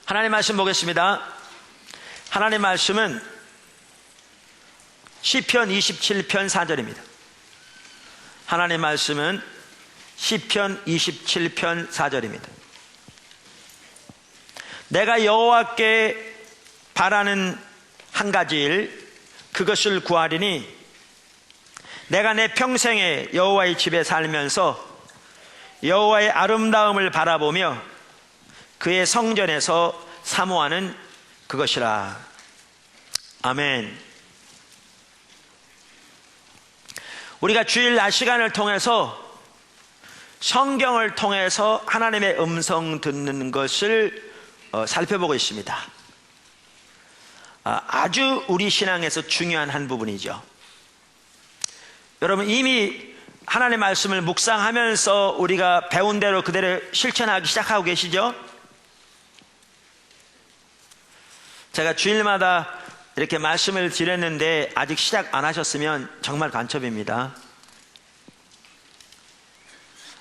하나님 말씀 보겠습니다. 하나님 말씀은 시편 27편 4절입니다. 하나님 말씀은 시편 27편 4절입니다. 내가 여호와께 바라는 한 가지 일, 그것을 구하리니 내가 내 평생에 여호와의 집에 살면서 여호와의 아름다움을 바라보며 그의 성전에서 사모하는 그것이라. 아멘. 우리가 주일 낮 시간을 통해서 성경을 통해서 하나님의 음성 듣는 것을 살펴보고 있습니다. 아주 우리 신앙에서 중요한 한 부분이죠. 여러분, 이미 하나님의 말씀을 묵상하면서 우리가 배운 대로 그대로 실천하기 시작하고 계시죠? 제가 주일마다 이렇게 말씀을 드렸는데 아직 시작 안 하셨으면 정말 간첩입니다.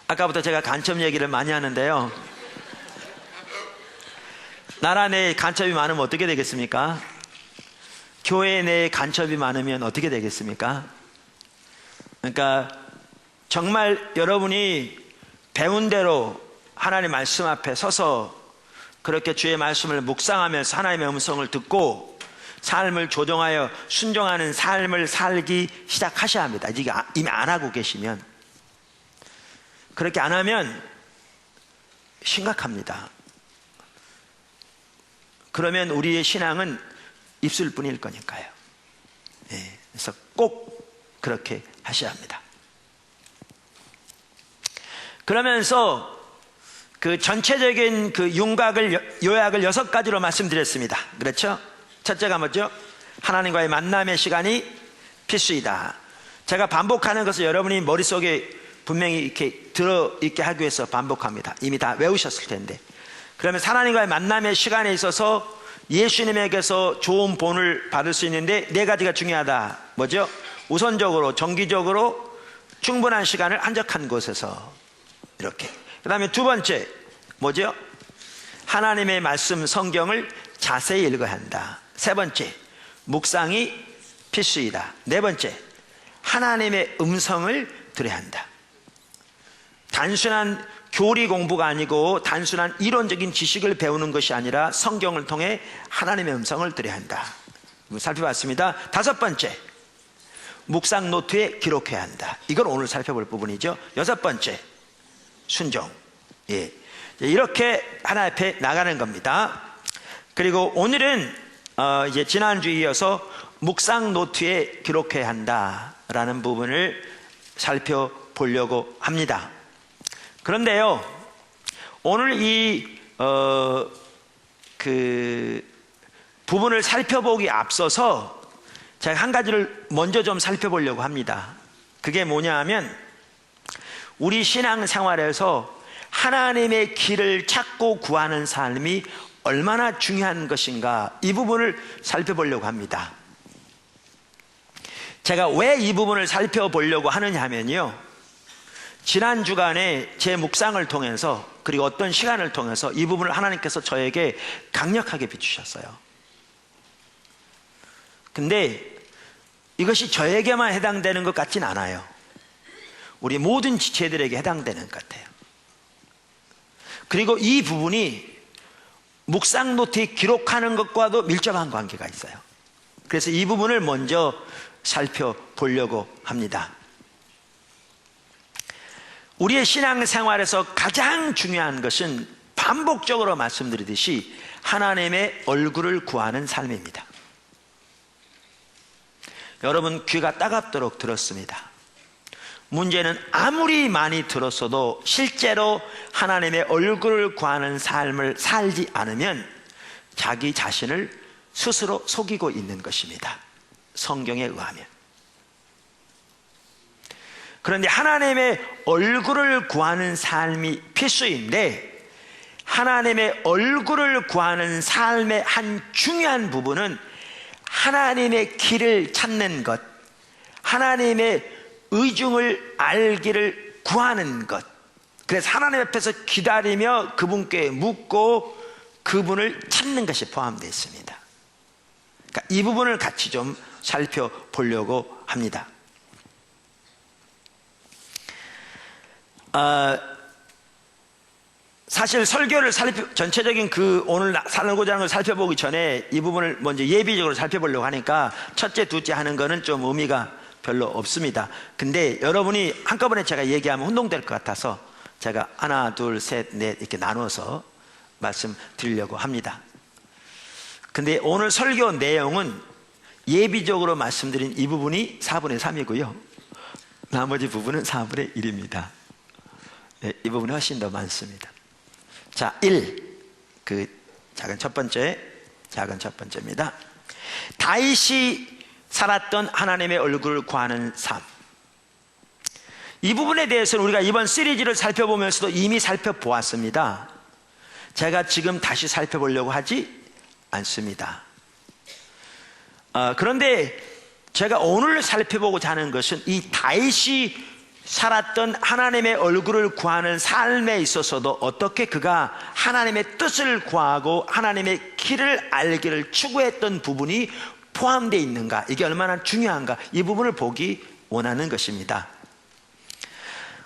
아까부터 제가 간첩 얘기를 많이 하는데요, 나라 내에 간첩이 많으면 어떻게 되겠습니까? 교회 내에 간첩이 많으면 어떻게 되겠습니까? 그러니까 정말 여러분이 배운 대로 하나님의 말씀 앞에 서서 그렇게 주의 말씀을 묵상하면서 하나님의 음성을 듣고 삶을 조정하여 순종하는 삶을 살기 시작하셔야 합니다. 이미 안 하고 계시면, 그렇게 안 하면 심각합니다. 그러면 우리의 신앙은 입술뿐일 거니까요. 네, 그래서 꼭 그렇게 하셔야 합니다. 그러면서 그 전체적인 그 윤곽을, 요약을 6가지로 말씀드렸습니다. 그렇죠? 첫째가 뭐죠? 하나님과의 만남의 시간이 필수이다. 제가 반복하는 것을 여러분이 머릿속에 분명히 이렇게 들어있게 하기 위해서 반복합니다. 이미 다 외우셨을 텐데. 그러면 하나님과의 만남의 시간에 있어서 예수님에게서 좋은 본을 받을 수 있는데 4가지가 중요하다. 뭐죠? 우선적으로, 정기적으로 충분한 시간을 한적한 곳에서 이렇게. 그 다음에 2번째 뭐죠? 하나님의 말씀 성경을 자세히 읽어야 한다. 3번째, 묵상이 필수이다. 4번째, 하나님의 음성을 들어야 한다. 단순한 교리 공부가 아니고 단순한 이론적인 지식을 배우는 것이 아니라 성경을 통해 하나님의 음성을 들어야 한다. 살펴봤습니다. 5번째, 묵상 노트에 기록해야 한다. 이걸 오늘 살펴볼 부분이죠. 6번째, 순종. 예, 이렇게 하나님 앞에 나가는 겁니다. 그리고 오늘은 이제 지난주에 이어서 묵상 노트에 기록해야 한다라는 부분을 살펴보려고 합니다. 그런데요, 오늘 그 부분을 살펴보기 앞서서 제가 한 가지를 먼저 좀 살펴보려고 합니다. 그게 뭐냐 하면, 우리 신앙생활에서 하나님의 길을 찾고 구하는 삶이 얼마나 중요한 것인가, 이 부분을 살펴보려고 합니다. 제가 왜 이 부분을 살펴보려고 하느냐 하면요, 지난 주간에 제 묵상을 통해서, 그리고 어떤 시간을 통해서 이 부분을 하나님께서 저에게 강력하게 비추셨어요. 근데 이것이 저에게만 해당되는 것 같진 않아요. 우리 모든 지체들에게 해당되는 것 같아요. 그리고 이 부분이 묵상 노트에 기록하는 것과도 밀접한 관계가 있어요. 그래서 이 부분을 먼저 살펴보려고 합니다. 우리의 신앙생활에서 가장 중요한 것은 반복적으로 말씀드리듯이 하나님의 얼굴을 구하는 삶입니다. 여러분, 귀가 따갑도록 들었습니다. 문제는 아무리 많이 들었어도 실제로 하나님의 얼굴을 구하는 삶을 살지 않으면 자기 자신을 스스로 속이고 있는 것입니다. 성경에 의하면. 그런데 하나님의 얼굴을 구하는 삶이 필수인데, 하나님의 얼굴을 구하는 삶의 한 중요한 부분은 하나님의 길을 찾는 것, 하나님의 의중을 알기를 구하는 것. 그래서 하나님 앞에서 기다리며 그분께 묻고 그분을 찾는 것이 포함되어 있습니다. 그러니까 이 부분을 같이 좀 살펴보려고 합니다. 사실 설교를 전체적인 오늘 살고자 하는 걸 살펴보기 전에 이 부분을 먼저 예비적으로 살펴보려고 하니까 첫째, 둘째 하는 거는 좀 의미가 별로 없습니다. 근데 여러분이 한꺼번에 제가 얘기하면 혼동될 것 같아서 제가 하나, 둘, 셋, 넷 이렇게 나눠서 말씀드리려고 합니다. 근데 오늘 설교 내용은 예비적으로 말씀드린 이 부분이 4분의 3이고요. 나머지 부분은 4분의 1입니다. 네, 이 부분이 훨씬 더 많습니다. 자, 1. 작은 첫 번째입니다. 다윗이 살았던 하나님의 얼굴을 구하는 삶. 이 부분에 대해서는 우리가 이번 시리즈를 살펴보면서도 이미 살펴보았습니다. 제가 지금 다시 살펴보려고 하지 않습니다. 그런데 제가 오늘 살펴보고자 하는 것은 이 다윗이 살았던 하나님의 얼굴을 구하는 삶에 있어서도 어떻게 그가 하나님의 뜻을 구하고 하나님의 길을 알기를 추구했던 부분이 포함되어 있는가, 이게 얼마나 중요한가, 이 부분을 보기 원하는 것입니다.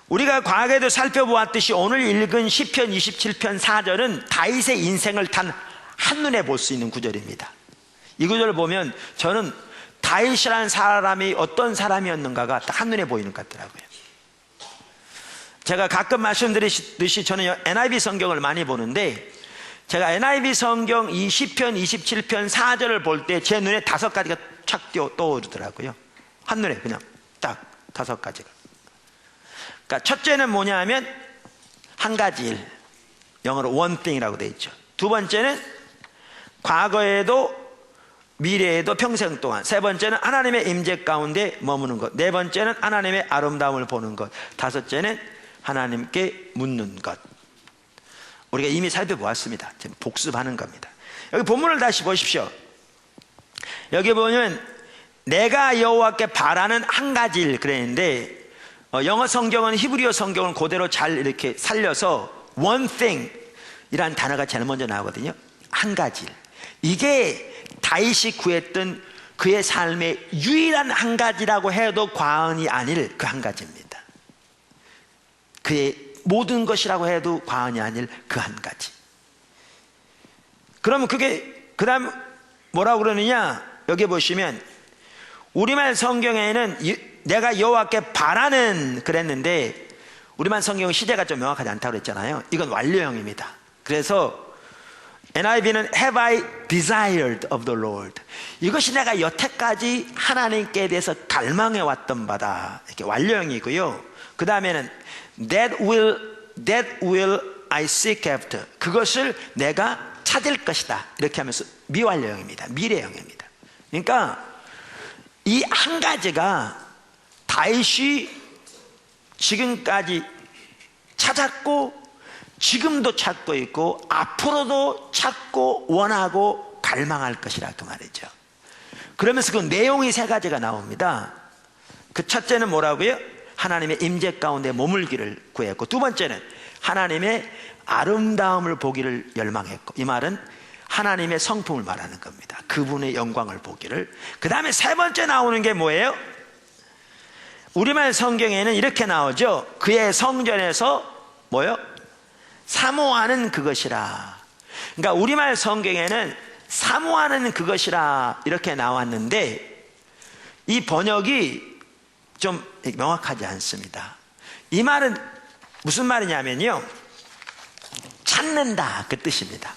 우리가 과거에도 살펴보았듯이 오늘 읽은 시편 27편 4절은 다윗의 인생을 단 한눈에 볼 수 있는 구절입니다. 이 구절을 보면 저는 다윗이라는 사람이 어떤 사람이었는가가 딱 한눈에 보이는 것 같더라고요. 제가 가끔 말씀드리듯이 저는 NIV 성경을 많이 보는데, 제가 NIV 성경 이 시편 27편 4절을 볼 때 제 눈에 5가지가 착 떠오르더라고요. 한눈에 그냥 딱 5가지가. 그러니까 첫째는 뭐냐 하면 한 가지 일, 영어로 one thing이라고 되어 있죠. 두 번째는 과거에도 미래에도 평생 동안. 세 번째는 하나님의 임재 가운데 머무는 것. 네 번째는 하나님의 아름다움을 보는 것. 다섯째는 하나님께 묻는 것. 우리가 이미 살펴보았습니다. 지금 복습하는 겁니다. 여기 본문을 다시 보십시오. 여기 보면 내가 여호와께 바라는 한 가지 일 그랬는데, 영어 성경은 히브리어 성경은 그대로 잘 이렇게 살려서 one thing 이란 단어가 제일 먼저 나오거든요. 한 가지 일. 이게 다윗이 구했던 그의 삶의 유일한 한 가지라고 해도 과언이 아닐 그 한 가지입니다. 그의 모든 것이라고 해도 과언이 아닐 그 한 가지. 그러면 그게 그 다음 뭐라고 그러느냐, 여기 보시면 우리말 성경에는 내가 여호와께 바라는 그랬는데, 우리말 성경은 시제가 좀 명확하지 않다고 그랬잖아요. 이건 완료형입니다. 그래서 NIV는 Have I desired of the Lord, 이것이 내가 여태까지 하나님께 대해서 갈망해 왔던 바다, 이렇게 완료형이고요. 그 다음에는 That will I seek after, 그것을 내가 찾을 것이다, 이렇게 하면서 미완료형입니다. 미래형입니다. 그러니까 이 한 가지가 다윗이 지금까지 찾았고 지금도 찾고 있고 앞으로도 찾고 원하고 갈망할 것이라 그 말이죠. 그러면서 그 내용이 3가지가 나옵니다. 그 첫째는 뭐라고요? 하나님의 임재 가운데 머물기를 구했고, 두 번째는 하나님의 아름다움을 보기를 열망했고, 이 말은 하나님의 성품을 말하는 겁니다. 그분의 영광을 보기를. 그 다음에 3번째 나오는 게 뭐예요? 우리말 성경에는 이렇게 나오죠. 그의 성전에서 뭐요? 사모하는 그것이라. 그러니까 우리말 성경에는 사모하는 그것이라 이렇게 나왔는데, 이 번역이 좀 명확하지 않습니다. 이 말은 무슨 말이냐면요, 찾는다 그 뜻입니다.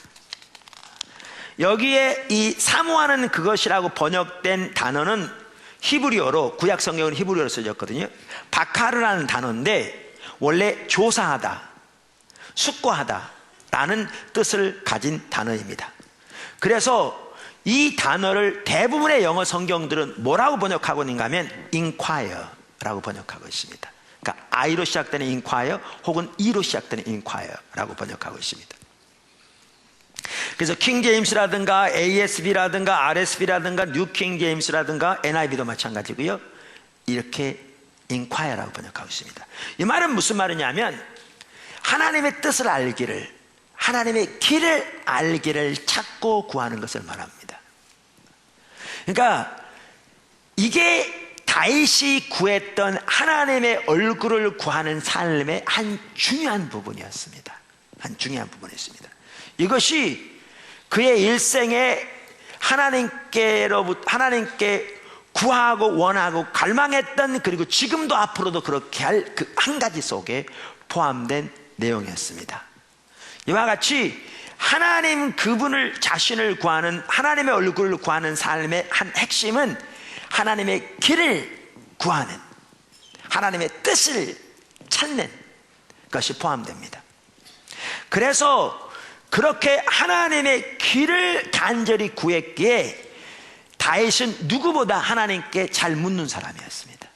여기에 이 사모하는 그것이라고 번역된 단어는 히브리어로, 구약 성경은 히브리어로 쓰였거든요. 바카르라는 단어인데 원래 조사하다, 숙고하다 라는 뜻을 가진 단어입니다. 그래서 이 단어를 대부분의 영어 성경들은 뭐라고 번역하고 있는가 하면 inquire라고 번역하고 있습니다. 그러니까 I로 시작되는 inquire 혹은 E로 시작되는 inquire라고 번역하고 있습니다. 그래서 킹 제임스라든가 ASB라든가 RSB라든가 뉴 킹 제임스라든가 NIV도 마찬가지고요. 이렇게 inquire라고 번역하고 있습니다. 이 말은 무슨 말이냐면 하나님의 뜻을 알기를, 하나님의 길을 알기를 찾고 구하는 것을 말합니다. 그러니까 이게 다윗이 구했던 하나님의 얼굴을 구하는 삶의 한 중요한 부분이었습니다. 한 중요한 부분이었습니다. 이것이 그의 일생에 하나님께 구하고 원하고 갈망했던, 그리고 지금도 앞으로도 그렇게 할 그 한 가지 속에 포함된 내용이었습니다. 이와 같이 하나님 그분을 자신을 구하는, 하나님의 얼굴을 구하는 삶의 한 핵심은 하나님의 길을 구하는, 하나님의 뜻을 찾는 것이 포함됩니다. 그래서 그렇게 하나님의 길을 간절히 구했기에 다윗은 누구보다 하나님께 잘 묻는 사람이었습니다.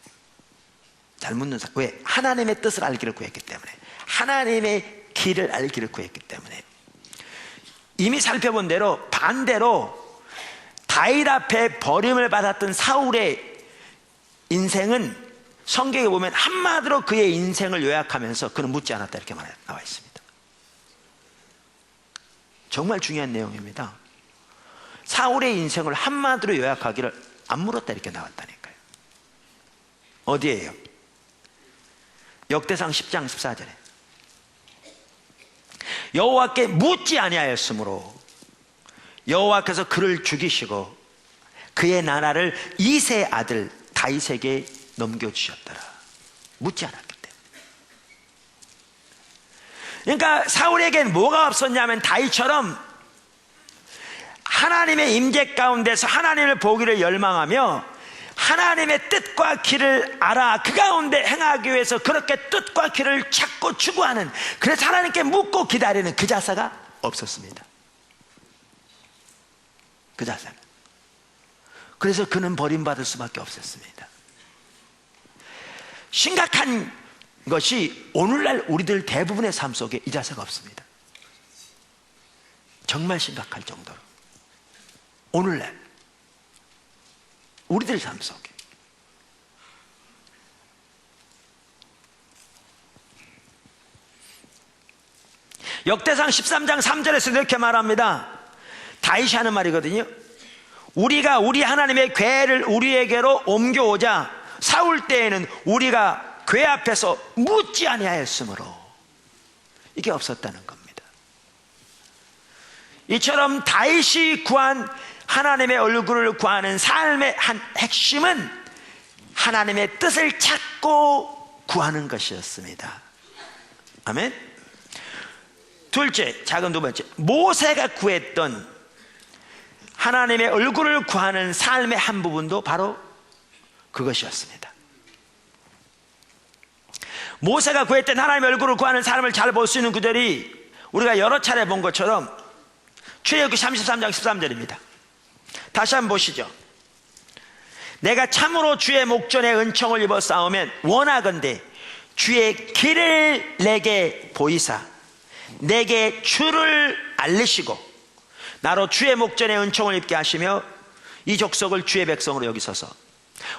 잘 묻는 사람. 왜? 하나님의 뜻을 알기를 구했기 때문에, 하나님의 길을 알기를 구했기 때문에. 이미 살펴본 대로 반대로 다윗 앞에 버림을 받았던 사울의 인생은 성경에 보면 한마디로 그의 인생을 요약하면서 그는 묻지 않았다 이렇게 나와 있습니다. 정말 중요한 내용입니다. 사울의 인생을 한마디로 요약하기를 안 물었다 이렇게 나왔다니까요. 어디에요? 역대상 10장 14절에 여호와께 묻지 아니하였으므로 여호와께서 그를 죽이시고 그의 나라를 이새의 아들 다윗에게 넘겨주셨더라. 묻지 않았기 때문에. 그러니까 사울에겐 뭐가 없었냐면 다윗처럼 하나님의 임재 가운데서 하나님을 보기를 열망하며 하나님의 뜻과 길을 알아 그 가운데 행하기 위해서 그렇게 뜻과 길을 찾고 추구하는, 그래서 하나님께 묻고 기다리는 그 자세가 없었습니다. 그 자세. 그래서 그는 버림받을 수밖에 없었습니다. 심각한 것이 오늘날 우리들 대부분의 삶 속에 이 자세가 없습니다. 정말 심각할 정도로 오늘날 우리들 삶 속에. 역대상 13장 3절에서 이렇게 말합니다. 다윗이 하는 말이거든요. 우리가 우리 하나님의 궤를 우리에게로 옮겨오자 사울 때에는 우리가 궤 앞에서 묻지 아니하였으므로, 이게 없었다는 겁니다. 이처럼 다윗이 구한 하나님의 얼굴을 구하는 삶의 한 핵심은 하나님의 뜻을 찾고 구하는 것이었습니다. 아멘. 둘째, 작은 두 번째, 모세가 구했던 하나님의 얼굴을 구하는 삶의 한 부분도 바로 그것이었습니다. 모세가 구했던 하나님의 얼굴을 구하는 삶을 잘 볼 수 있는 구절이 우리가 여러 차례 본 것처럼 출애굽기 33장 13절입니다. 다시 한번 보시죠. 내가 참으로 주의 목전에 은총을 입어 싸우면 원하건대 주의 길을 내게 보이사 내게 주를 알리시고 나로 주의 목전에 은총을 입게 하시며 이 족속을 주의 백성으로 여기소서.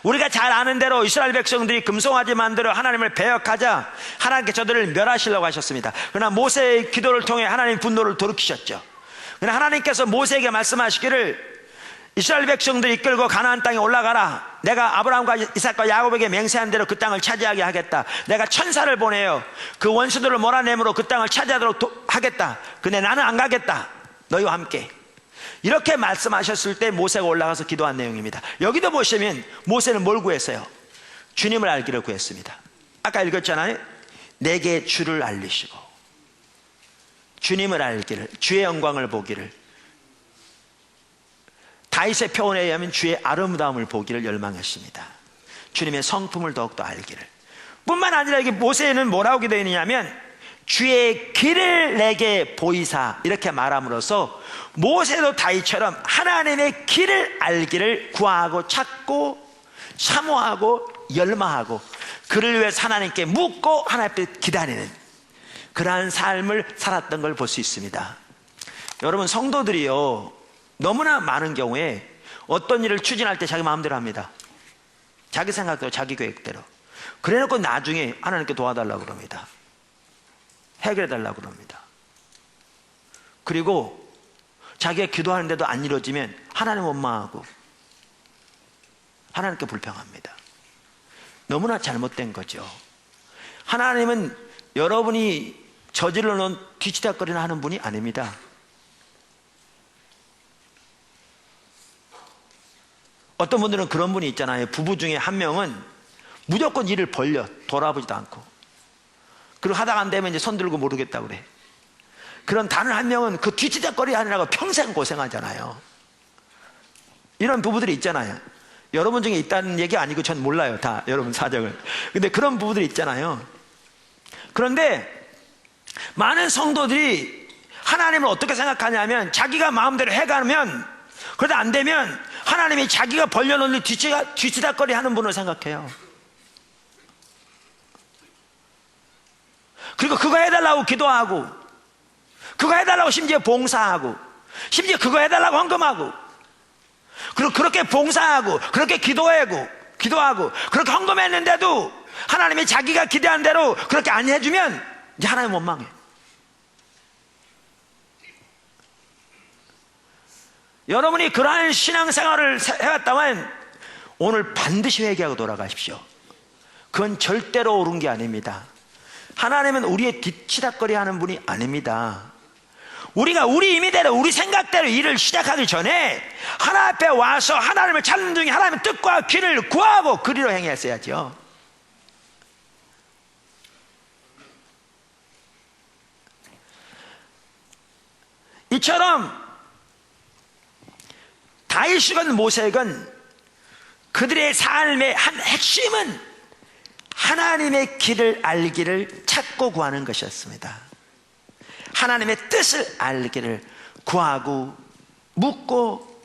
우리가 잘 아는 대로 이스라엘 백성들이 금송아지 만들어 하나님을 배역하자 하나님께 저들을 멸하시려고 하셨습니다. 그러나 모세의 기도를 통해 하나님 분노를 돌이키셨죠. 그러나 하나님께서 모세에게 말씀하시기를 이스라엘 백성들이 이끌고 가나안 땅에 올라가라. 내가 아브라함과 이삭과 야곱에게 맹세한 대로 그 땅을 차지하게 하겠다. 내가 천사를 보내어 그 원수들을 몰아내므로 그 땅을 차지하도록 하겠다. 근데 나는 안 가겠다. 너희와 함께. 이렇게 말씀하셨을 때 모세가 올라가서 기도한 내용입니다. 여기도 보시면 모세는 뭘 구했어요? 주님을 알기를 구했습니다. 아까 읽었잖아요. 내게 주를 알리시고 주님을 알기를, 주의 영광을 보기를, 다윗의 표현에 의하면 주의 아름다움을 보기를 열망했습니다. 주님의 성품을 더욱더 알기를. 뿐만 아니라 이게 모세는 뭐라고 기도했느냐면 주의 길을 내게 보이사 이렇게 말함으로써 모세도 다윗처럼 하나님의 길을 알기를 구하고 찾고 사모하고 열망하고 그를 위해 하나님께 묻고 하나님 앞에 기다리는 그러한 삶을 살았던 걸 볼 수 있습니다. 여러분, 성도들이요, 너무나 많은 경우에 어떤 일을 추진할 때 자기 마음대로 합니다. 자기 생각대로, 자기 계획대로. 그래놓고 나중에 하나님께 도와달라고 그럽니다. 해결해달라고 그럽니다. 그리고 자기가 기도하는데도 안 이루어지면 하나님 원망하고 하나님께 불평합니다. 너무나 잘못된 거죠. 하나님은 여러분이 저질러 놓은 뒤치다거리나 하는 분이 아닙니다. 어떤 분들은 그런 분이 있잖아요. 부부 중에 한 명은 무조건 일을 벌려 돌아보지도 않고, 그리고 하다가 안 되면 이제 손 들고 모르겠다고 그래. 그런 다른 한 명은 그 뒤치다거리 하느라고 평생 고생하잖아요. 이런 부부들이 있잖아요. 여러분 중에 있다는 얘기 아니고 전 몰라요, 다 여러분 사정을. 근데 그런 부부들이 있잖아요. 그런데 많은 성도들이 하나님을 어떻게 생각하냐면, 자기가 마음대로 해가면 그러다 안 되면 하나님이 자기가 벌려놓는 뒤치다거리 하는 분을 생각해요. 그리고 그거 해달라고 기도하고, 그거 해달라고 심지어 봉사하고, 심지어 그거 해달라고 헌금하고, 그리고 그렇게 봉사하고 그렇게 기도하고 그렇게 헌금했는데도 하나님이 자기가 기대한 대로 그렇게 안 해주면 이제 하나님 원망해. 여러분이 그러한 신앙생활을 해왔다면 오늘 반드시 회개하고 돌아가십시오. 그건 절대로 옳은 게 아닙니다. 하나님은 우리의 뒤치다거리 하는 분이 아닙니다. 우리가 우리 임의대로, 우리 생각대로 일을 시작하기 전에 하나님 앞에 와서 하나님을 찾는 중에 하나님의 뜻과 귀를 구하고 그리로 행했어야죠. 이처럼 다윗이건 모세건 그들의 삶의 한 핵심은 하나님의 길을 알기를 찾고 구하는 것이었습니다. 하나님의 뜻을 알기를 구하고 묻고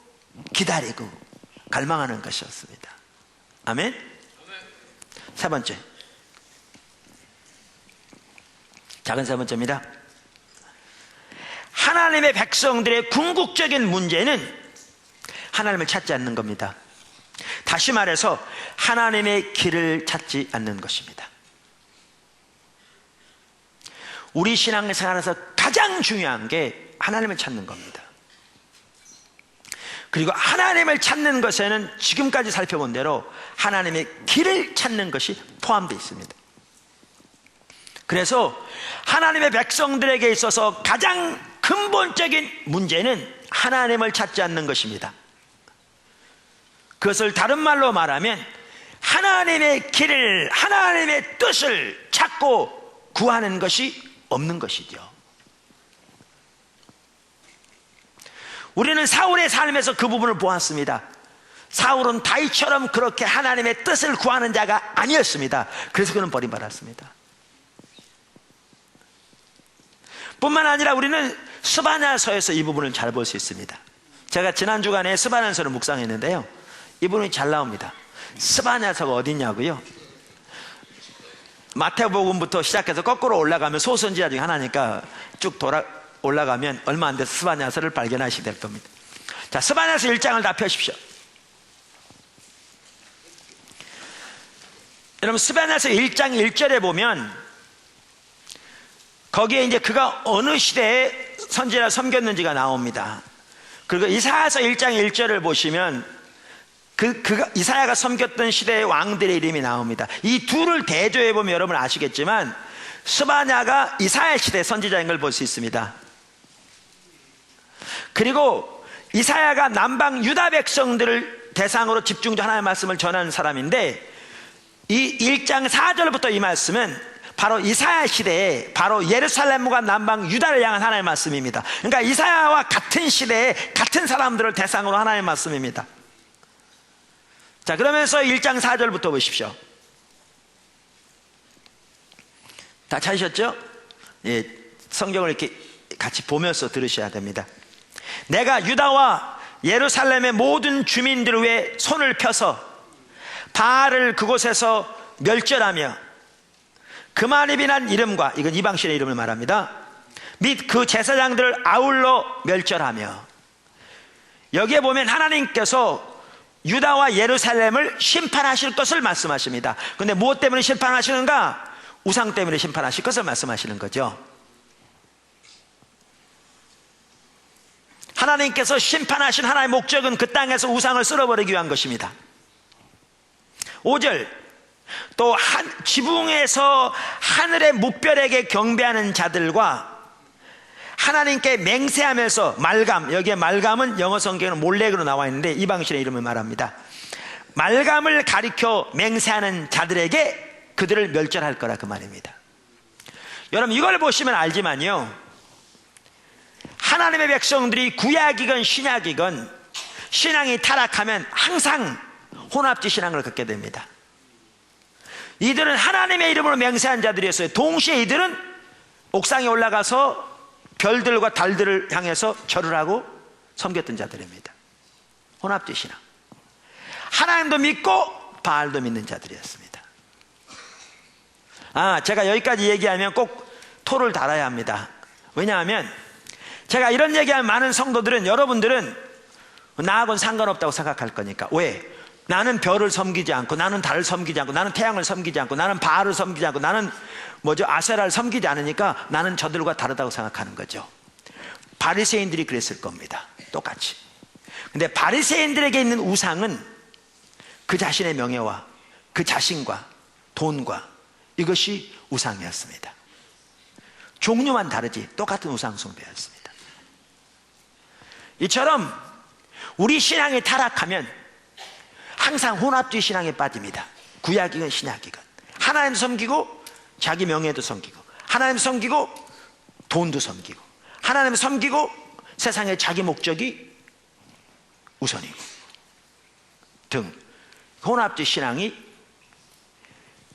기다리고 갈망하는 것이었습니다. 아멘. 세 번째, 작은 세 번째입니다. 하나님의 백성들의 궁극적인 문제는 하나님을 찾지 않는 겁니다. 다시 말해서 하나님의 길을 찾지 않는 것입니다. 우리 신앙생활에서 가장 중요한 게 하나님을 찾는 겁니다. 그리고 하나님을 찾는 것에는 지금까지 살펴본 대로 하나님의 길을 찾는 것이 포함되어 있습니다. 그래서 하나님의 백성들에게 있어서 가장 근본적인 문제는 하나님을 찾지 않는 것입니다. 그것을 다른 말로 말하면 하나님의 길을, 하나님의 뜻을 찾고 구하는 것이 없는 것이죠. 우리는 사울의 삶에서 그 부분을 보았습니다. 사울은 다윗처럼 그렇게 하나님의 뜻을 구하는 자가 아니었습니다. 그래서 그는 버림받았습니다. 뿐만 아니라 우리는 스바냐서에서 이 부분을 잘 볼 수 있습니다. 제가 지난 주간에 스바냐서를 묵상했는데요, 이 부분이 잘 나옵니다. 스바냐서가 어디냐고요? 마태복음부터 시작해서 거꾸로 올라가면 소선지자 중에 하나니까 쭉 올라가면 얼마 안 돼서 스바냐서를 발견하시게 될 겁니다. 자, 스바냐서 1장을 다 펴십시오. 여러분, 스바냐서 1장 1절에 보면 거기에 이제 그가 어느 시대에 선지자를 섬겼는지가 나옵니다. 그리고 이사야서 1장 1절을 보시면 그가 이사야가 섬겼던 시대의 왕들의 이름이 나옵니다. 이 둘을 대조해 보면 여러분 아시겠지만 스바냐가 이사야 시대 선지자인 걸 볼 수 있습니다. 그리고 이사야가 남방 유다 백성들을 대상으로 집중적으로 하나님의 말씀을 전하는 사람인데, 이 1장 4절부터 이 말씀은 바로 이사야 시대에 바로 예루살렘과 남방 유다를 향한 하나님의 말씀입니다. 그러니까 이사야와 같은 시대에 같은 사람들을 대상으로 하나님의 말씀입니다. 자, 그러면서 1장 4절부터 보십시오. 다 찾으셨죠? 예, 성경을 이렇게 같이 보면서 들으셔야 됩니다. 내가 유다와 예루살렘의 모든 주민들을 위해 손을 펴서 바알을 그곳에서 멸절하며 그만이 비난 이름과, 이건 이방신의 이름을 말합니다, 및 그 제사장들을 아울러 멸절하며. 여기에 보면 하나님께서 유다와 예루살렘을 심판하실 것을 말씀하십니다. 그런데 무엇 때문에 심판하시는가? 우상 때문에 심판하실 것을 말씀하시는 거죠. 하나님께서 심판하신 하나의 목적은 그 땅에서 우상을 쓸어버리기 위한 것입니다. 5절, 또 지붕에서 하늘의 뭇별에게 경배하는 자들과 하나님께 맹세하면서 말감, 여기에 말감은 영어 성경에는 몰렉으로 나와 있는데 이방신의 이름을 말합니다. 말감을 가리켜 맹세하는 자들에게 그들을 멸절할 거라, 그 말입니다. 여러분, 이걸 보시면 알지만요, 하나님의 백성들이 구약이건 신약이건 신앙이 타락하면 항상 혼합지 신앙을 갖게 됩니다. 이들은 하나님의 이름으로 맹세한 자들이었어요. 동시에 이들은 옥상에 올라가서 별들과 달들을 향해서 절을 하고 섬겼던 자들입니다. 혼합지 신앙. 하나님도 믿고 바알도 믿는 자들이었습니다. 제가 여기까지 얘기하면 꼭 토를 달아야 합니다. 왜냐하면 제가 이런 얘기하면 많은 성도들은, 여러분들은 나하고는 상관없다고 생각할 거니까. 왜? 나는 별을 섬기지 않고, 나는 달을 섬기지 않고, 나는 태양을 섬기지 않고, 나는 바알을 섬기지 않고, 나는 아세라를 섬기지 않으니까 나는 저들과 다르다고 생각하는 거죠. 바리새인들이 그랬을 겁니다. 똑같이. 근데 바리새인들에게 있는 우상은 그 자신의 명예와 그 자신과 돈과 이것이 우상이었습니다. 종류만 다르지 똑같은 우상 숭배였습니다. 이처럼 우리 신앙이 타락하면 항상 혼합주의 신앙에 빠집니다. 구약이건 신약이건. 하나님 섬기고 자기 명예도 섬기고, 하나님 섬기고 돈도 섬기고, 하나님 섬기고 세상의 자기 목적이 우선이고 등, 혼합주의 신앙이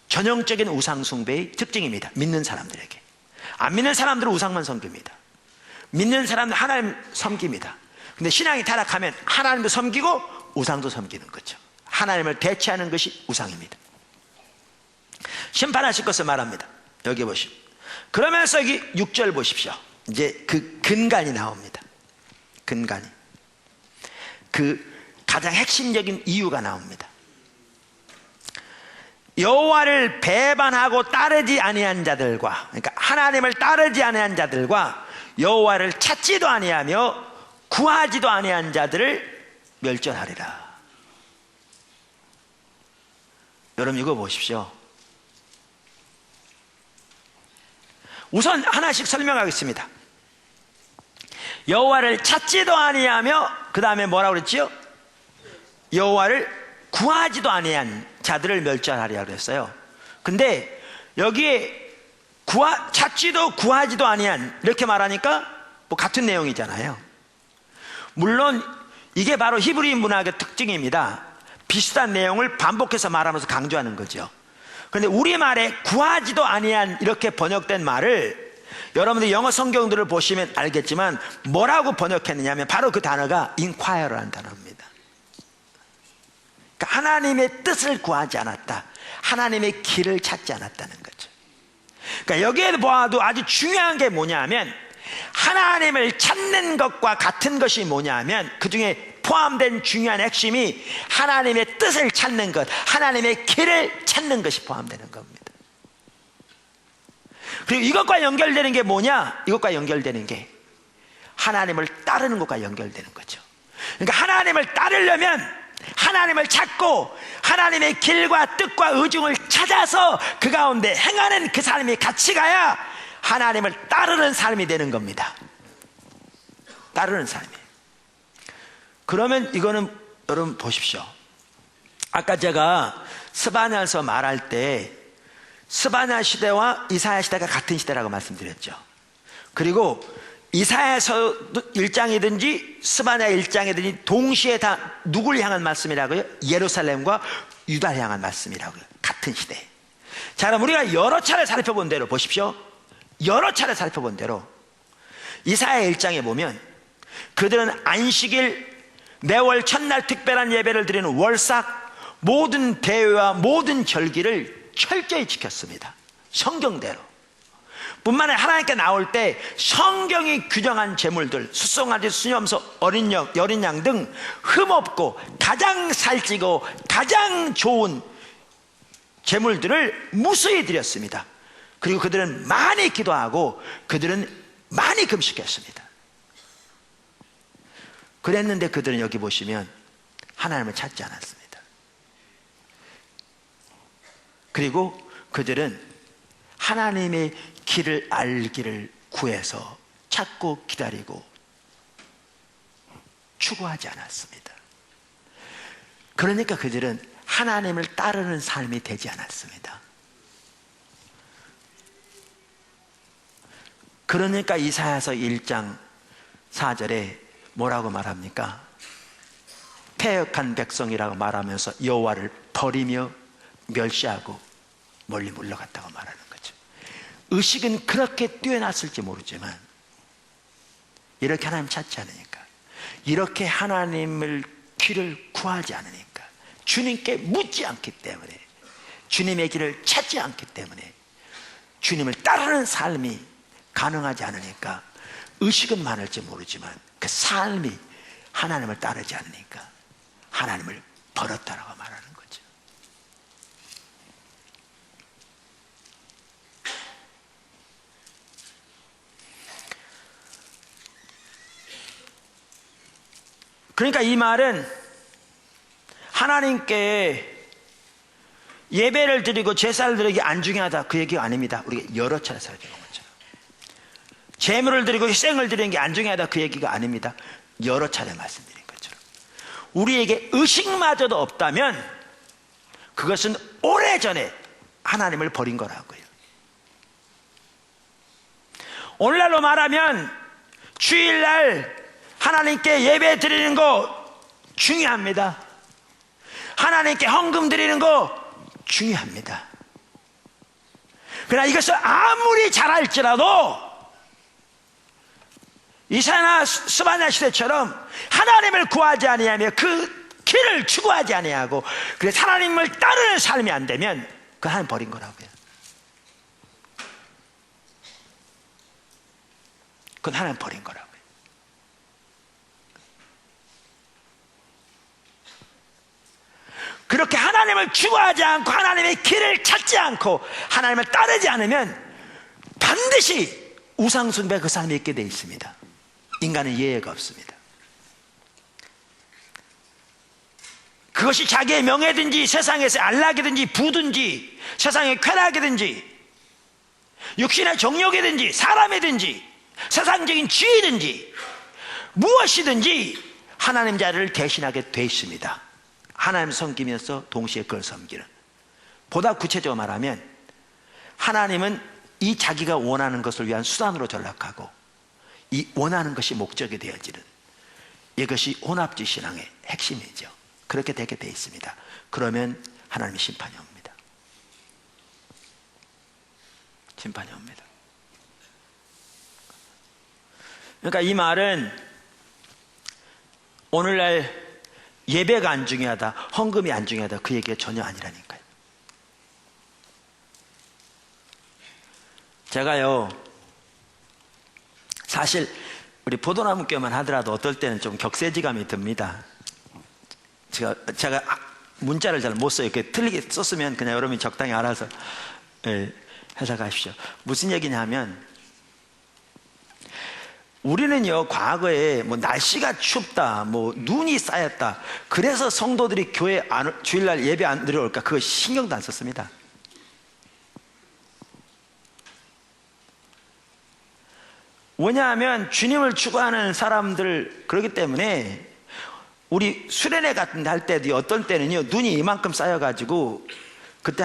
전형적인 우상 숭배의 특징입니다. 믿는 사람들에게. 안 믿는 사람들은 우상만 섬깁니다. 믿는 사람들은 하나님 섬깁니다. 근데 신앙이 타락하면 하나님도 섬기고 우상도 섬기는 거죠. 하나님을 대체하는 것이 우상입니다. 심판하실 것을 말합니다. 여기 보십시오. 그러면서 여기 6절 보십시오. 이제 그 근간이 나옵니다. 근간이. 그 가장 핵심적인 이유가 나옵니다. 여호와를 배반하고 따르지 아니한 자들과, 그러니까 하나님을 따르지 아니한 자들과 여호와를 찾지도 아니하며 구하지도 아니한 자들을 멸절하리라. 여러분, 이거 보십시오. 우선 하나씩 설명하겠습니다. 여호와를 찾지도 아니하며, 그 다음에 뭐라고 그랬지요? 여호와를 구하지도 아니한 자들을 멸절하리라 그랬어요. 근데 여기에 찾지도 구하지도 아니한 이렇게 말하니까 뭐 같은 내용이잖아요. 물론 이게 바로 히브리 문학의 특징입니다. 비슷한 내용을 반복해서 말하면서 강조하는 거죠. 그런데 우리말에 구하지도 아니한 이렇게 번역된 말을 여러분들 영어 성경들을 보시면 알겠지만 뭐라고 번역했느냐 하면 바로 그 단어가 inquire라는 단어입니다. 그러니까 하나님의 뜻을 구하지 않았다, 하나님의 길을 찾지 않았다는 거죠. 그러니까 여기에 보아도 아주 중요한 게 뭐냐 하면 하나님을 찾는 것과 같은 것이 뭐냐 하면 그 중에 포함된 중요한 핵심이 하나님의 뜻을 찾는 것, 하나님의 길을 찾는 것이 포함되는 겁니다. 그리고 이것과 연결되는 게 뭐냐? 이것과 연결되는 게 하나님을 따르는 것과 연결되는 거죠. 그러니까 하나님을 따르려면 하나님을 찾고 하나님의 길과 뜻과 의중을 찾아서 그 가운데 행하는 그 삶이 같이 가야 하나님을 따르는 삶이 되는 겁니다. 따르는 삶이에요. 그러면 이거는 여러분 보십시오. 아까 제가 스바냐서 말할 때 스바냐 시대와 이사야 시대가 같은 시대라고 말씀드렸죠. 그리고 이사야서 1장이든지 스바냐 1장이든지 동시에 다 누굴 향한 말씀이라고요? 예루살렘과 유다를 향한 말씀이라고요. 같은 시대. 자, 그럼 우리가 여러 차례 살펴본 대로 보십시오. 여러 차례 살펴본 대로 이사야 1장에 보면 그들은 안식일, 매월 첫날 특별한 예배를 드리는 월삭, 모든 대회와 모든 절기를 철저히 지켰습니다. 성경대로. 뿐만 아니라 하나님께 나올 때 성경이 규정한 제물들, 숫송아지, 수염소, 어린 양 등 흠없고 가장 살찌고 가장 좋은 제물들을 무수히 드렸습니다. 그리고 그들은 많이 기도하고 그들은 많이 금식했습니다. 그랬는데 그들은 여기 보시면 하나님을 찾지 않았습니다. 그리고 그들은 하나님의 길을 알기를 구해서 찾고 기다리고 추구하지 않았습니다. 그러니까 그들은 하나님을 따르는 삶이 되지 않았습니다. 그러니까 이사야서 1장 4절에 뭐라고 말합니까? 패역한 백성이라고 말하면서 여호와를 버리며 멸시하고 멀리 물러갔다고 말하는 거죠. 의식은 그렇게 뛰어났을지 모르지만 이렇게 하나님 찾지 않으니까, 이렇게 하나님을 길을 구하지 않으니까, 주님께 묻지 않기 때문에, 주님의 길을 찾지 않기 때문에, 주님을 따르는 삶이 가능하지 않으니까 의식은 많을지 모르지만 그 삶이 하나님을 따르지 않으니까 하나님을 버렸다라고 말하는 거죠. 그러니까 이 말은 하나님께 예배를 드리고 제사를 드리기 안 중요하다, 그 얘기가 아닙니다. 우리가 여러 차례 살펴본 것처럼 제물을 드리고 희생을 드리는 게 안 중요하다, 그 얘기가 아닙니다. 여러 차례 말씀드린 것처럼 우리에게 의식마저도 없다면 그것은 오래전에 하나님을 버린 거라고요. 오늘날로 말하면 주일날 하나님께 예배 드리는 거 중요합니다. 하나님께 헌금 드리는 거 중요합니다. 그러나 이것을 아무리 잘할지라도 이사야나 스바냐 시대처럼 하나님을 구하지 아니하며 그 길을 추구하지 아니하고 그래서 하나님을 따르는 삶이 안 되면 그 하나님 버린 거라고요. 그건 하나님 버린 거라고요. 그렇게 하나님을 추구하지 않고 하나님의 길을 찾지 않고 하나님을 따르지 않으면 반드시 우상숭배 그 삶이 있게 돼 있습니다. 인간은 예외가 없습니다. 그것이 자기의 명예든지 세상에서 안락이든지 부든지 세상의 쾌락이든지 육신의 정욕이든지 사람이든지 세상적인 지위든지 무엇이든지 하나님 자리를 대신하게 돼 있습니다. 하나님 섬기면서 동시에 그걸 섬기는. 보다 구체적으로 말하면 하나님은 이 자기가 원하는 것을 위한 수단으로 전락하고 이 원하는 것이 목적이 되어지는 이것이 혼합주의 신앙의 핵심이죠. 그렇게 되게 돼 있습니다. 그러면 하나님의 심판이 옵니다. 심판이 옵니다. 그러니까 이 말은 오늘날 예배가 안 중요하다, 헌금이 안 중요하다, 그 얘기가 전혀 아니라니까요. 제가요, 사실 우리 포도나무교만 하더라도 어떨 때는 좀 격세지감이 듭니다. 제가 문자를 잘 못 써요. 이렇게 틀리게 썼으면 그냥 여러분이 적당히 알아서 해석하십시오. 무슨 얘기냐 하면, 우리는요, 과거에 뭐 날씨가 춥다, 뭐 눈이 쌓였다, 그래서 성도들이 교회 주일날 예배 안 들어올까, 그거 신경도 안 썼습니다. 왜냐하면 주님을 추구하는 사람들 그렇기 때문에. 우리 수련회 같은 데 할 때도 어떤 때는요, 눈이 이만큼 쌓여가지고 그때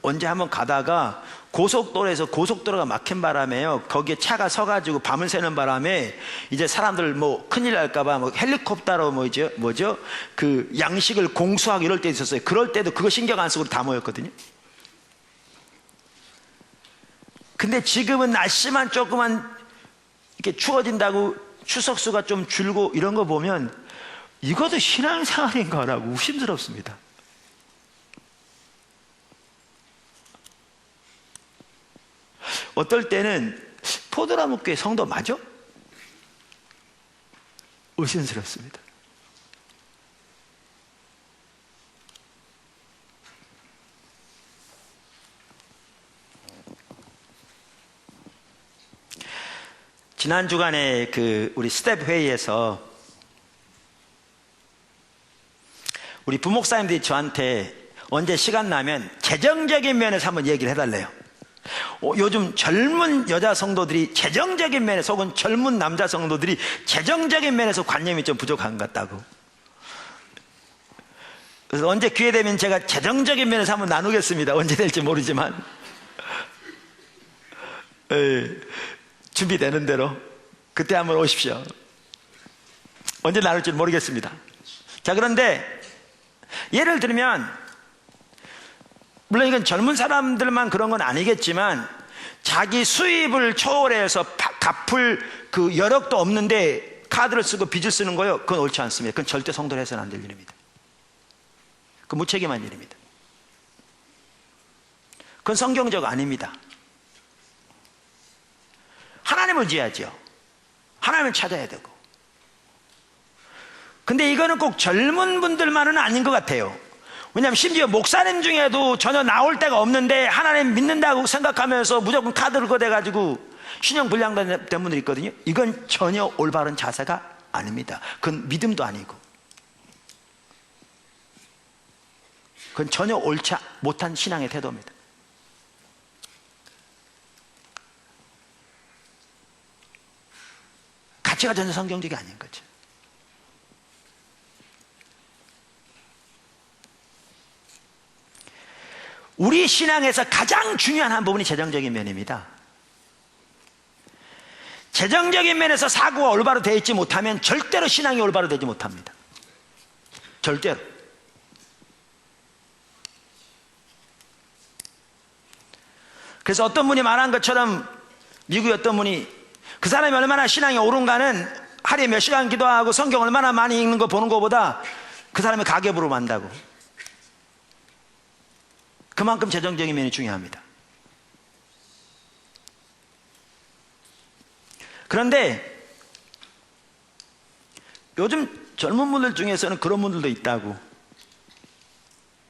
언제 한번 가다가 고속도로에서 고속도로가 막힌 바람에요, 거기에 차가 서가지고 밤을 새는 바람에 이제 사람들 뭐 큰일 날까봐 뭐 헬리콥터로 뭐죠 그 양식을 공수하고 이럴 때 있었어요. 그럴 때도 그거 신경 안 쓰고 다 모였거든요. 근데 지금은 날씨만 조금만 이렇게 추워진다고 추석수가 좀 줄고 이런 거 보면 이것도 신앙생활인가라고 의심스럽습니다. 어떨 때는 포도나무 교회 성도 맞아? 의심스럽습니다. 지난 주간에 우리 스텝 회의에서 우리 부목사님들이 저한테 언제 시간 나면 재정적인 면에서 한번 얘기를 해달래요. 요즘 젊은 여자 성도들이 재정적인 면에서, 혹은 젊은 남자 성도들이 재정적인 면에서 관념이 좀 부족한 것 같다고. 그래서 언제 기회 되면 제가 재정적인 면에서 한번 나누겠습니다. 언제 될지 모르지만. 준비되는 대로 그때 한번 오십시오. 언제 나눌지 모르겠습니다. 자, 그런데 예를 들면, 물론 이건 젊은 사람들만 그런 건 아니겠지만, 자기 수입을 초월해서 갚을 그 여력도 없는데 카드를 쓰고 빚을 쓰는 거요, 그건 옳지 않습니다. 그건 절대 성도로 해서는 안 될 일입니다. 그건 무책임한 일입니다. 그건 성경적 아닙니다. 하나님을 의지해야죠. 하나님을 찾아야 되고. 근데 이거는 꼭 젊은 분들만은 아닌 것 같아요. 왜냐하면 심지어 목사님 중에도 전혀 나올 데가 없는데 하나님 믿는다고 생각하면서 무조건 카드를 꺼대가지고 신용 불량된 분들이 있거든요. 이건 전혀 올바른 자세가 아닙니다. 그건 믿음도 아니고, 그건 전혀 옳지 못한 신앙의 태도입니다. 가치가 전혀 성경적이 아닌 거죠. 우리 신앙에서 가장 중요한 한 부분이 재정적인 면입니다. 재정적인 면에서 사고가 올바로 되어 있지 못하면 절대로 신앙이 올바로 되지 못합니다. 절대로. 그래서 어떤 분이 말한 것처럼, 미국의 어떤 분이, 그 사람이 얼마나 신앙이 옳은가는 하루에 몇 시간 기도하고 성경 얼마나 많이 읽는 거 보는 것보다 그 사람의 가계부로 만다고. 그만큼 재정적인 면이 중요합니다. 그런데 요즘 젊은 분들 중에서는 그런 분들도 있다고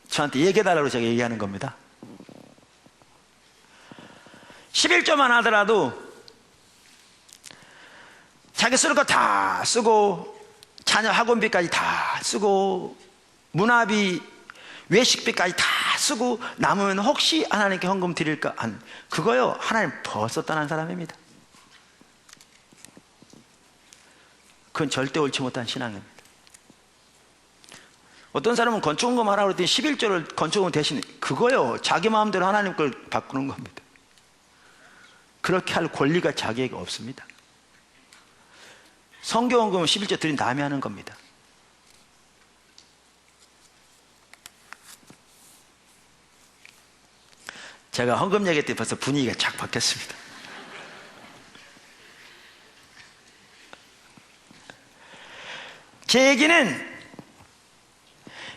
저한테 얘기해달라고 제가 얘기하는 겁니다. 11조만 하더라도 자기 쓸 거 다 쓰고, 자녀 학원비까지 다 쓰고, 문화비, 외식비까지 다 쓰고, 남으면 혹시 하나님께 헌금 드릴까? 그거요, 하나님 벌써 떠난 사람입니다. 그건 절대 옳지 못한 신앙입니다. 어떤 사람은 건축원금 하라고 그랬더니 11조를 건축원금 대신, 그거요, 자기 마음대로 하나님 걸 바꾸는 겁니다. 그렇게 할 권리가 자기에게 없습니다. 성경원금은 11조 드린 다음에 하는 겁니다. 제가 헌금 얘기 때 벌써 분위기가 착 바뀌었습니다. 제 얘기는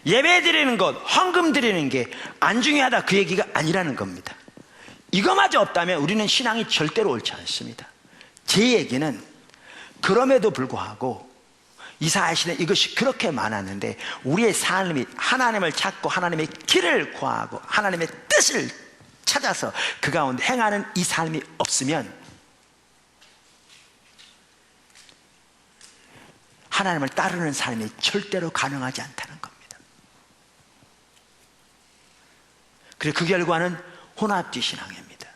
예배 드리는 것, 헌금 드리는 게 안 중요하다, 그 얘기가 아니라는 겁니다. 이거마저 없다면 우리는 신앙이 절대로 옳지 않습니다. 제 얘기는 그럼에도 불구하고 이사야 시대 이것이 그렇게 많았는데, 우리의 삶이 하나님을 찾고 하나님의 길을 구하고 하나님의 뜻을 찾아서 그 가운데 행하는 이 삶이 없으면 하나님을 따르는 삶이 절대로 가능하지 않다는 겁니다. 그리고 그 결과는 혼합주의 신앙입니다.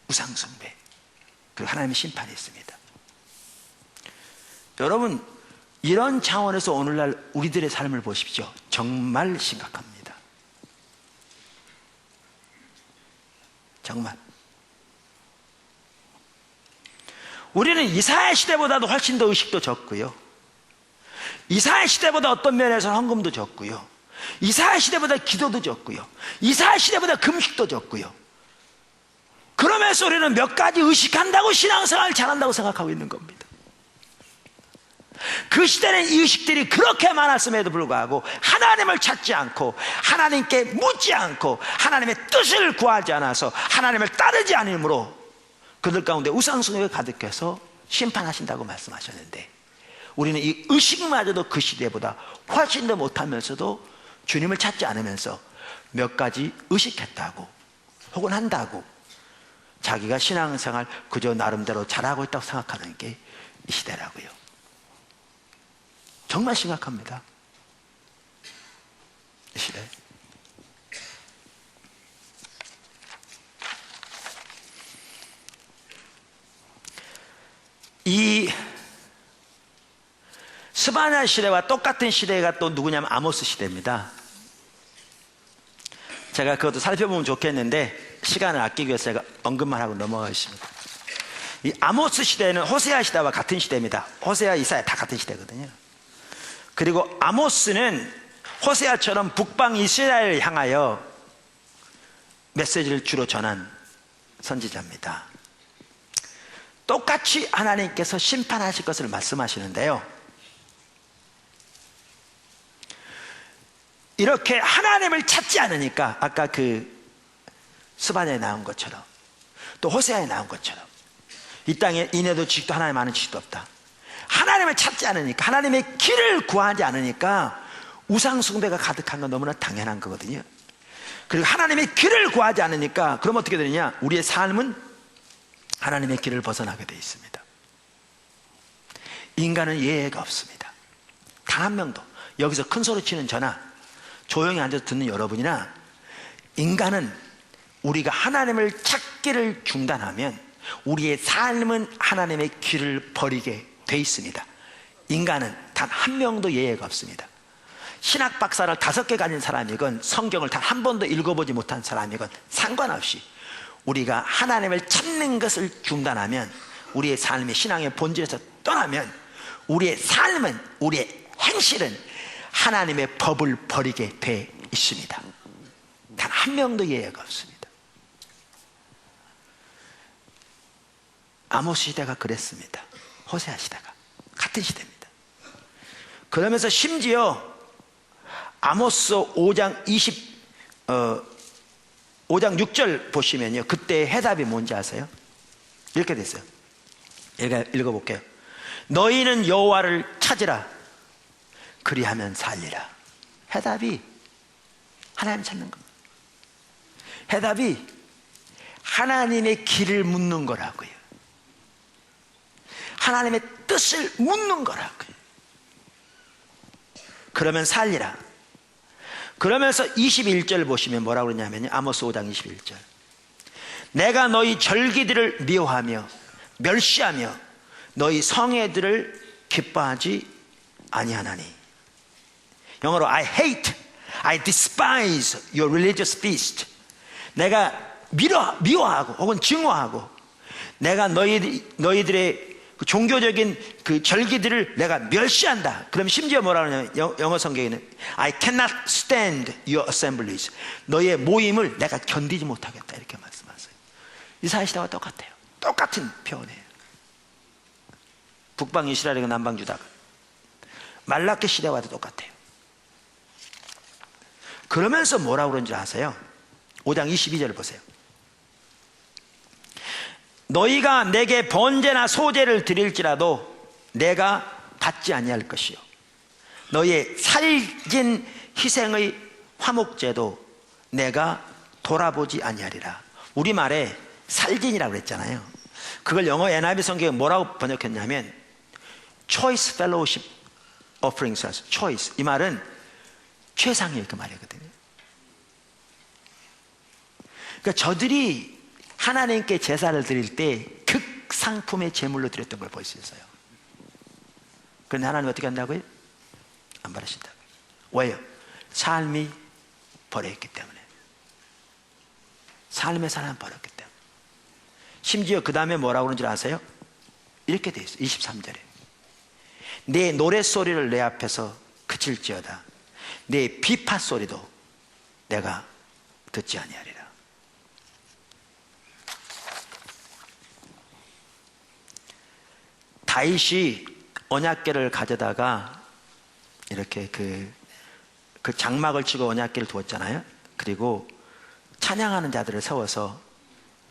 우상숭배, 그리고 하나님의 심판이 있습니다. 여러분, 이런 차원에서 오늘날 우리들의 삶을 보십시오. 정말 심각합니다. 정말. 우리는 이사야 시대보다도 훨씬 더 의식도 적고요, 이사야 시대보다 어떤 면에서는 헌금도 적고요, 이사야 시대보다 기도도 적고요, 이사야 시대보다 금식도 적고요. 그러면서 우리는 몇 가지 의식한다고 신앙생활을 잘한다고 생각하고 있는 겁니다. 그 시대는 이 의식들이 그렇게 많았음에도 불구하고 하나님을 찾지 않고, 하나님께 묻지 않고, 하나님의 뜻을 구하지 않아서 하나님을 따르지 않으므로 그들 가운데 우상숭배가 가득해서 심판하신다고 말씀하셨는데, 우리는 이 의식마저도 그 시대보다 훨씬 더 못하면서도 주님을 찾지 않으면서 몇 가지 의식했다고 혹은 한다고 자기가 신앙생활 그저 나름대로 잘하고 있다고 생각하는 게 이 시대라고요. 정말 심각합니다, 이 시대. 이 스바냐 시대와 똑같은 시대가 또 누구냐면 아모스 시대입니다. 제가 그것도 살펴보면 좋겠는데 시간을 아끼기 위해서 제가 언급만 하고 넘어가겠습니다. 이 아모스 시대는 호세아 시대와 같은 시대입니다. 호세아, 이사야 다 같은 시대거든요. 그리고 아모스는 호세아처럼 북방 이스라엘을 향하여 메시지를 주로 전한 선지자입니다. 똑같이 하나님께서 심판하실 것을 말씀하시는데요, 이렇게 하나님을 찾지 않으니까 아까 그 스바냐에 나온 것처럼 또 호세아에 나온 것처럼 이 땅에 인해도 지식도 하나님 아는 지식도 없다. 하나님을 찾지 않으니까, 하나님의 길을 구하지 않으니까 우상 숭배가 가득한 건 너무나 당연한 거거든요. 그리고 하나님의 길을 구하지 않으니까 그럼 어떻게 되느냐, 우리의 삶은 하나님의 길을 벗어나게 되어 있습니다. 인간은 예외가 없습니다. 단 한 명도, 여기서 큰 소리 치는 저나 조용히 앉아서 듣는 여러분이나, 인간은 우리가 하나님을 찾기를 중단하면 우리의 삶은 하나님의 길을 버리게 돼 있습니다. 인간은 단 한 명도 예외가 없습니다. 신학 박사를 5개 가진 사람이건 성경을 단 한 번도 읽어보지 못한 사람이건 상관없이 우리가 하나님을 찾는 것을 중단하면, 우리의 삶의 신앙의 본질에서 떠나면 우리의 삶은, 우리의 행실은 하나님의 법을 버리게 돼 있습니다. 단 한 명도 예외가 없습니다. 아모스 시대가 그랬습니다. 호세아 시대가 같은 시대입니다. 그러면서 심지어 아모스 5장 5장 6절 보시면요, 그때 해답이 뭔지 아세요? 이렇게 됐어요. 읽어볼게요. 너희는 여호와를 찾으라, 그리하면 살리라. 해답이 하나님 찾는 겁니다. 해답이 하나님의 길을 묻는 거라고요. 하나님의 뜻을 묻는 거라고요. 그러면 살리라. 그러면서 21절 보시면 뭐라고 그러냐면요, 아모스 5장 21절. 내가 너희 절기들을 미워하며 멸시하며 너희 성회들을 기뻐하지 아니하나니. 영어로 I hate, I despise your religious feast. 내가 미워하고 혹은 증오하고, 내가 너희들의 그 종교적인 그 절기들을 내가 멸시한다. 그럼 심지어 뭐라고 하냐면 영어 성경에는 I cannot stand your assemblies. 너의 모임을 내가 견디지 못하겠다, 이렇게 말씀하세요. 이사야 시대와 똑같아요. 똑같은 표현이에요. 북방 이스라엘과 남방 유다가 말라기 시대와도 똑같아요. 그러면서 뭐라고 그런지 아세요? 5장 22절 보세요. 너희가 내게 번제나 소제를 드릴지라도 내가 받지 아니할 것이요, 너희의 살진 희생의 화목제도 내가 돌아보지 아니하리라. 우리말에 살진이라고 그랬잖아요. 그걸 영어 NIV 성경에 뭐라고 번역했냐면 Choice Fellowship Offerings. Choice, 이 말은 최상의 그 말이거든요. 그러니까 저들이 하나님께 제사를 드릴 때 극상품의 제물로 드렸던 걸 볼 수 있어요. 그런데 하나님 어떻게 한다고요? 안 받으신다고요. 왜요? 삶이 버려있기 때문에. 삶의 사람 버렸기 때문에. 심지어 그 다음에 뭐라고 그러는지 아세요? 이렇게 돼 있어요. 23절에 내 노랫소리를 내 앞에서 그칠지어다 내 비파 소리도 내가 듣지 아니하리라. 다윗이 언약궤를 가져다가 이렇게 그 장막을 치고 언약궤를 두었잖아요. 그리고 찬양하는 자들을 세워서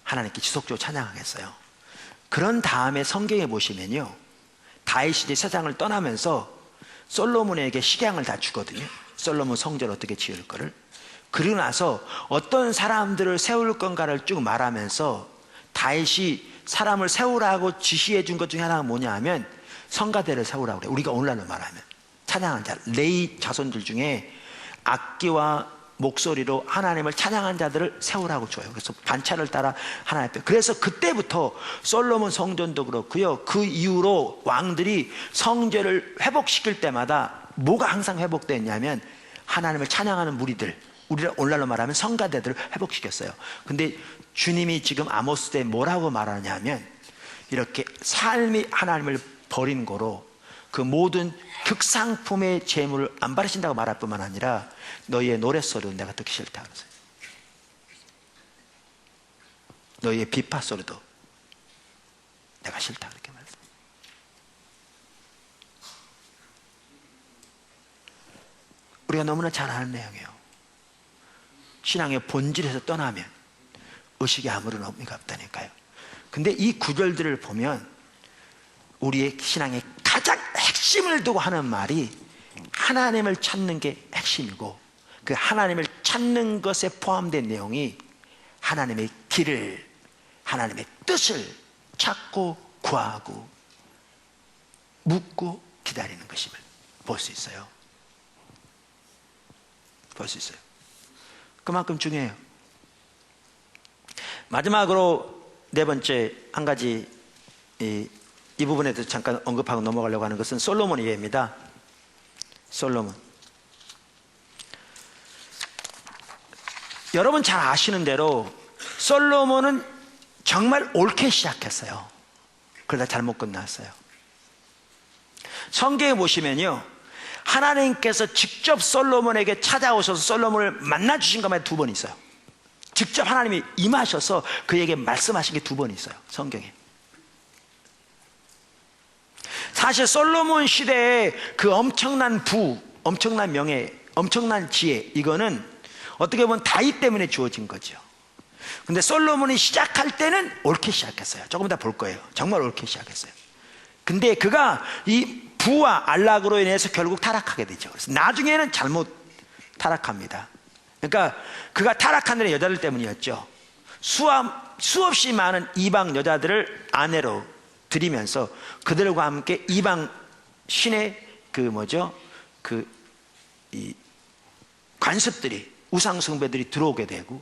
하나님께 지속적으로 찬양하겠어요. 그런 다음에 성경에 보시면요, 다윗이 세상을 떠나면서 솔로몬에게 식양을 다 주거든요. 솔로몬 성전 어떻게 지을 거를. 그리고 나서 어떤 사람들을 세울 건가를 쭉 말하면서 다윗이 사람을 세우라고 지시해 준 것 중에 하나가 뭐냐 하면 성가대를 세우라고 그래요. 우리가 오늘날로 말하면 찬양한 자, 레위 자손들 중에 악기와 목소리로 하나님을 찬양한 자들을 세우라고 줘요. 그래서 반차를 따라 하나님 앞에. 그래서 그때부터 솔로몬 성전도 그렇고요, 그 이후로 왕들이 성전을 회복시킬 때마다 뭐가 항상 회복됐냐면 하나님을 찬양하는 무리들, 우리가 오늘날로 말하면 성가대들을 회복시켰어요. 근데 주님이 지금 아모스 때 뭐라고 말하냐 하면 이렇게 삶이 하나님을 버린 거로 그 모든 극상품의 재물을 안 바르신다고 말할 뿐만 아니라 너희의 노랫소리도 내가 듣기 싫다 그러세요. 너희의 비파 소리도 내가 싫다 그렇게 말해요. 우리가 너무나 잘 아는 내용이에요. 신앙의 본질에서 떠나면 의식이 아무런 의미가 없다니까요. 근데 이 구절들을 보면 우리의 신앙의 가장 핵심을 두고 하는 말이 하나님을 찾는 게 핵심이고, 그 하나님을 찾는 것에 포함된 내용이 하나님의 길을, 하나님의 뜻을 찾고 구하고 묻고 기다리는 것임을 볼 수 있어요. 볼 수 있어요. 그만큼 중요해요. 마지막으로 네 번째 한 가지 이 부분에 대해서 잠깐 언급하고 넘어가려고 하는 것은 솔로몬의 예입니다. 솔로몬. 여러분 잘 아시는 대로 솔로몬은 정말 옳게 시작했어요. 그러다 잘못 끝났어요. 성경에 보시면요, 하나님께서 직접 솔로몬에게 찾아오셔서 솔로몬을 만나 주신 것만 2번 있어요. 직접 하나님이 임하셔서 그에게 말씀하신 게 2번 있어요, 성경에. 사실 솔로몬 시대에 그 엄청난 부, 엄청난 명예, 엄청난 지혜, 이거는 어떻게 보면 다윗 때문에 주어진 거죠. 근데 솔로몬이 시작할 때는 옳게 시작했어요. 조금 이따 볼 거예요. 정말 옳게 시작했어요. 근데 그가 이 부와 안락으로 인해서 결국 타락하게 되죠. 그래서 나중에는 잘못 타락합니다. 그러니까 그가 타락한 데는 여자들 때문이었죠. 수없이 많은 이방 여자들을 아내로 들이면서 그들과 함께 이방 신의 이 관습들이, 우상 숭배들이 들어오게 되고,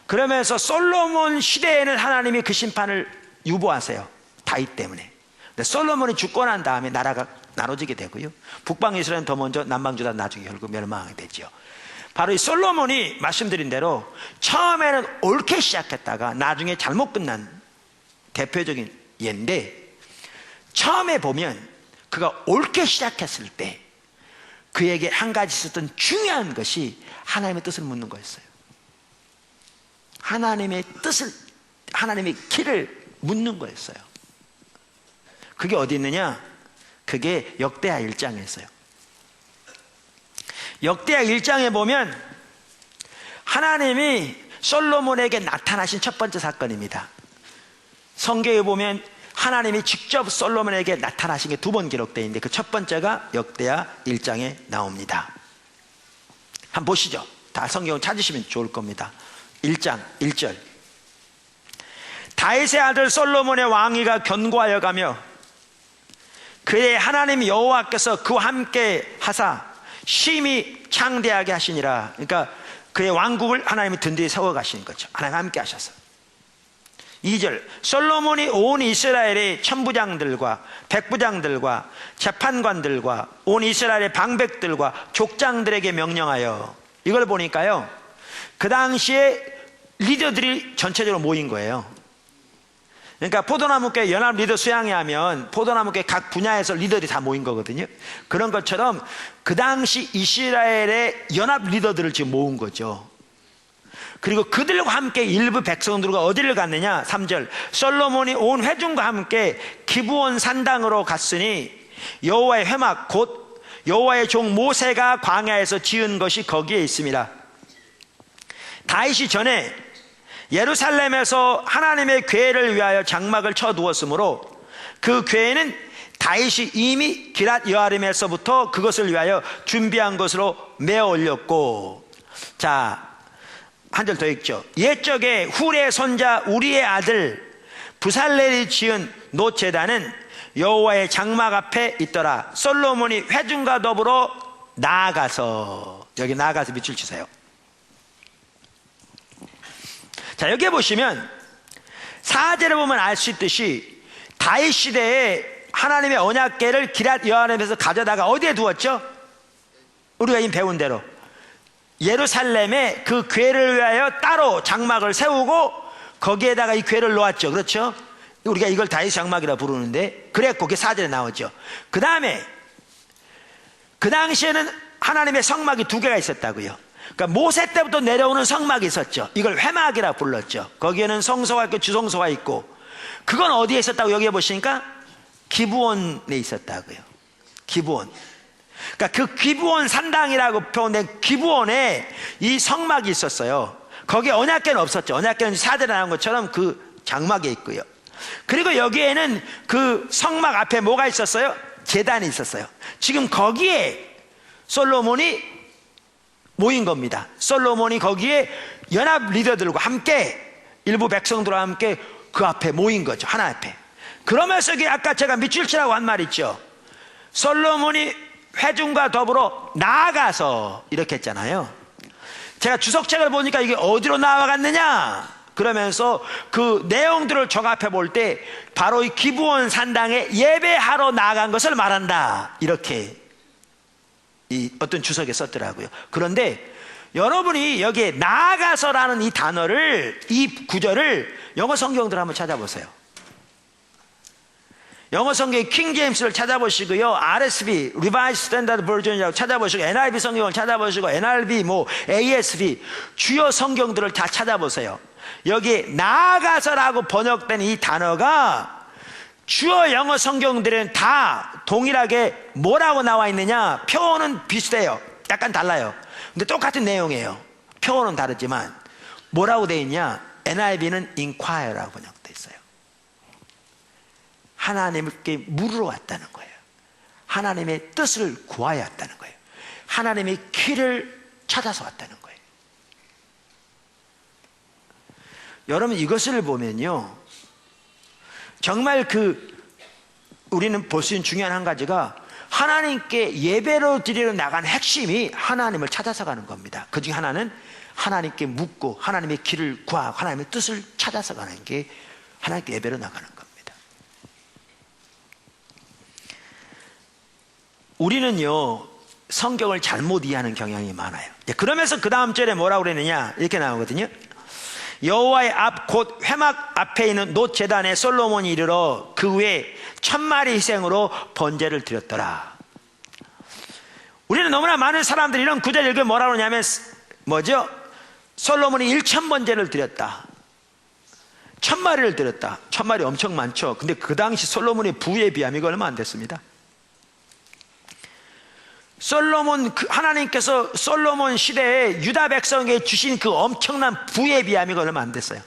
그러면서 솔로몬 시대에는 하나님이 그 심판을 유보하세요. 다윗 때문에. 근데 솔로몬이 죽고 난 다음에 나라가 나눠지게 되고요, 북방 이스라엘은 더 먼저, 남방 주다 나중에 결국 멸망하게 되죠. 바로 이 솔로몬이 말씀드린 대로 처음에는 옳게 시작했다가 나중에 잘못 끝난 대표적인 예인데, 처음에 보면 그가 옳게 시작했을 때 그에게 한 가지 있었던 중요한 것이 하나님의 뜻을 묻는 거였어요. 하나님의 뜻을, 하나님의 길을 묻는 거였어요. 그게 어디 있느냐? 그게 역대하 1장에 있어요. 역대하 1장에 보면 하나님이 솔로몬에게 나타나신 첫 번째 사건입니다. 성경에 보면 하나님이 직접 솔로몬에게 나타나신 게 2번 기록되어 있는데, 그 첫 번째가 역대하 1장에 나옵니다. 한번 보시죠. 다 성경을 찾으시면 좋을 겁니다. 1장 1절. 다윗의 아들 솔로몬의 왕위가 견고하여 가며 그의 하나님 여호와께서 그와 함께 하사 심히 창대하게 하시니라. 그러니까 그의 왕국을 하나님이 든든히 세워 가시는 거죠. 하나님 함께 하셔서. 2절. 솔로몬이 온 이스라엘의 천부장들과 백부장들과 재판관들과 온 이스라엘의 방백들과 족장들에게 명령하여. 이걸 보니까요, 그 당시에 리더들이 전체적으로 모인 거예요. 그러니까 포도나무교회 연합 리더 수양회 하면 포도나무교회 각 분야에서 리더들이 다 모인 거거든요. 그런 것처럼 그 당시 이스라엘의 연합 리더들을 지금 모은 거죠. 그리고 그들과 함께 일부 백성들과 어디를 갔느냐? 3절. 솔로몬이 온 회중과 함께 기브온 산당으로 갔으니 여호와의 회막 곧 여호와의 종 모세가 광야에서 지은 것이 거기에 있습니다. 다윗이 전에 예루살렘에서 하나님의 궤를 위하여 장막을 쳐두었으므로 그 궤는 다윗이 이미 기랏 여아림에서부터 그것을 위하여 준비한 것으로 메어 올렸고. 자, 한 절 더 읽죠. 옛적에 훌의 손자 우리의 아들 부살렐이 지은 노제단은 여호와의 장막 앞에 있더라. 솔로몬이 회중과 더불어 나아가서, 여기 나아가서 밑줄 치세요. 자, 여기 보시면 사제를 보면 알 수 있듯이 다윗 시대에 하나님의 언약궤를 기랏 여아림에서 가져다가 어디에 두었죠? 우리가 이미 배운 대로 예루살렘에 그 궤를 위하여 따로 장막을 세우고 거기에다가 이 궤를 놓았죠. 그렇죠? 우리가 이걸 다윗 장막이라 부르는데, 그랬고 그게 사절에 나오죠. 그 다음에 그 당시에는 하나님의 성막이 두 개가 있었다고요. 그러니까 모세 때부터 내려오는 성막이 있었죠. 이걸 회막이라 불렀죠. 거기에는 성소가 있고 주성소가 있고. 그건 어디에 있었다고 여기 보시니까 기브온에 있었다고요. 기브온. 그러니까 그 기브온 산당이라고 표현된 기브온에 이 성막이 있었어요. 거기에 언약궤는 없었죠. 언약궤는 사절에 나온 것처럼 그 장막에 있고요. 그리고 여기에는 그 성막 앞에 뭐가 있었어요? 제단이 있었어요. 지금 거기에 솔로몬이 모인 겁니다. 솔로몬이 거기에 연합 리더들과 함께, 일부 백성들과 함께 그 앞에 모인 거죠. 하나 앞에. 그러면서 아까 제가 밑줄 치라고 한 말 있죠. 솔로몬이 회중과 더불어 나아가서 이렇게 했잖아요. 제가 주석책을 보니까 이게 어디로 나아갔느냐, 그러면서 그 내용들을 종합해 볼 때 바로 이 기브온 산당에 예배하러 나아간 것을 말한다, 이렇게 이 어떤 주석에 썼더라고요. 그런데 여러분이 여기에 나아가서라는 이 단어를, 이 구절을 영어 성경들 한번 찾아보세요. 영어 성경의 킹 제임스를 찾아보시고요, RSV Revised Standard Version이라고 찾아보시고, NIV 성경을 찾아보시고, NRV ASV 주요 성경들을 다 찾아보세요. 여기 나아가서라고 번역된 이 단어가 주요 영어 성경들은 다 동일하게 뭐라고 나와 있느냐, 표현은 비슷해요. 약간 달라요. 근데 똑같은 내용이에요. 표현은 다르지만 뭐라고 되어 있냐, NIV는 inquire라고 번역되어 있어요. 하나님께 물으러 왔다는 거예요. 하나님의 뜻을 구하여 왔다는 거예요. 하나님의 길을 찾아서 왔다는 거예요. 여러분, 이것을 보면요, 정말 우리는 볼 수 있는 중요한 한 가지가, 하나님께 예배로 드리러 나간 핵심이 하나님을 찾아서 가는 겁니다. 그 중에 하나는 하나님께 묻고 하나님의 길을 구하고 하나님의 뜻을 찾아서 가는 게 하나님께 예배로 나가는 겁니다. 우리는요, 성경을 잘못 이해하는 경향이 많아요. 그러면서 그 다음 절에 뭐라고 그랬느냐, 이렇게 나오거든요. 여호와의 앞 곧 회막 앞에 있는 놋 제단에 솔로몬이 이르러 그 위에 1000마리 희생으로 번제를 드렸더라. 우리는 너무나 많은 사람들이 이런 구절 읽으면 뭐라고 하냐면, 뭐죠? 솔로몬이 1000번제를 드렸다, 1000마리를 드렸다. 1000마리 엄청 많죠. 근데 그 당시 솔로몬의 부에 비하면 이거 얼마 안 됐습니다. 하나님께서 솔로몬 시대에 유다 백성에게 주신 그 엄청난 부에 비하면 얼마 안 됐어요.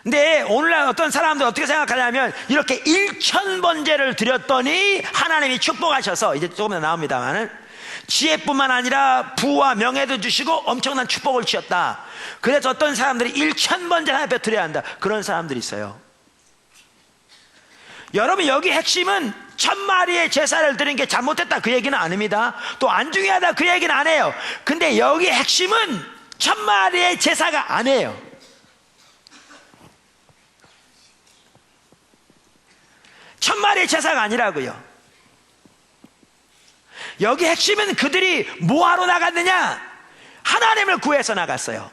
근데 오늘날 어떤 사람들 어떻게 생각하냐면, 이렇게 1000번제를 드렸더니 하나님이 축복하셔서, 이제 조금 더 나옵니다만은, 지혜뿐만 아니라 부와 명예도 주시고 엄청난 축복을 주셨다. 그래서 어떤 사람들이 1000번제를 하나님 앞에 드려야 한다, 그런 사람들이 있어요. 여러분, 여기 핵심은 1000마리의 제사를 드리는 게 잘못됐다, 그 얘기는 아닙니다. 또 안 중요하다, 그 얘기는 안 해요. 근데 여기 핵심은 1000마리의 제사가 아니에요. 천마리의 제사가 아니라고요. 여기 핵심은 그들이 뭐하러 나갔느냐, 하나님을 구해서 나갔어요.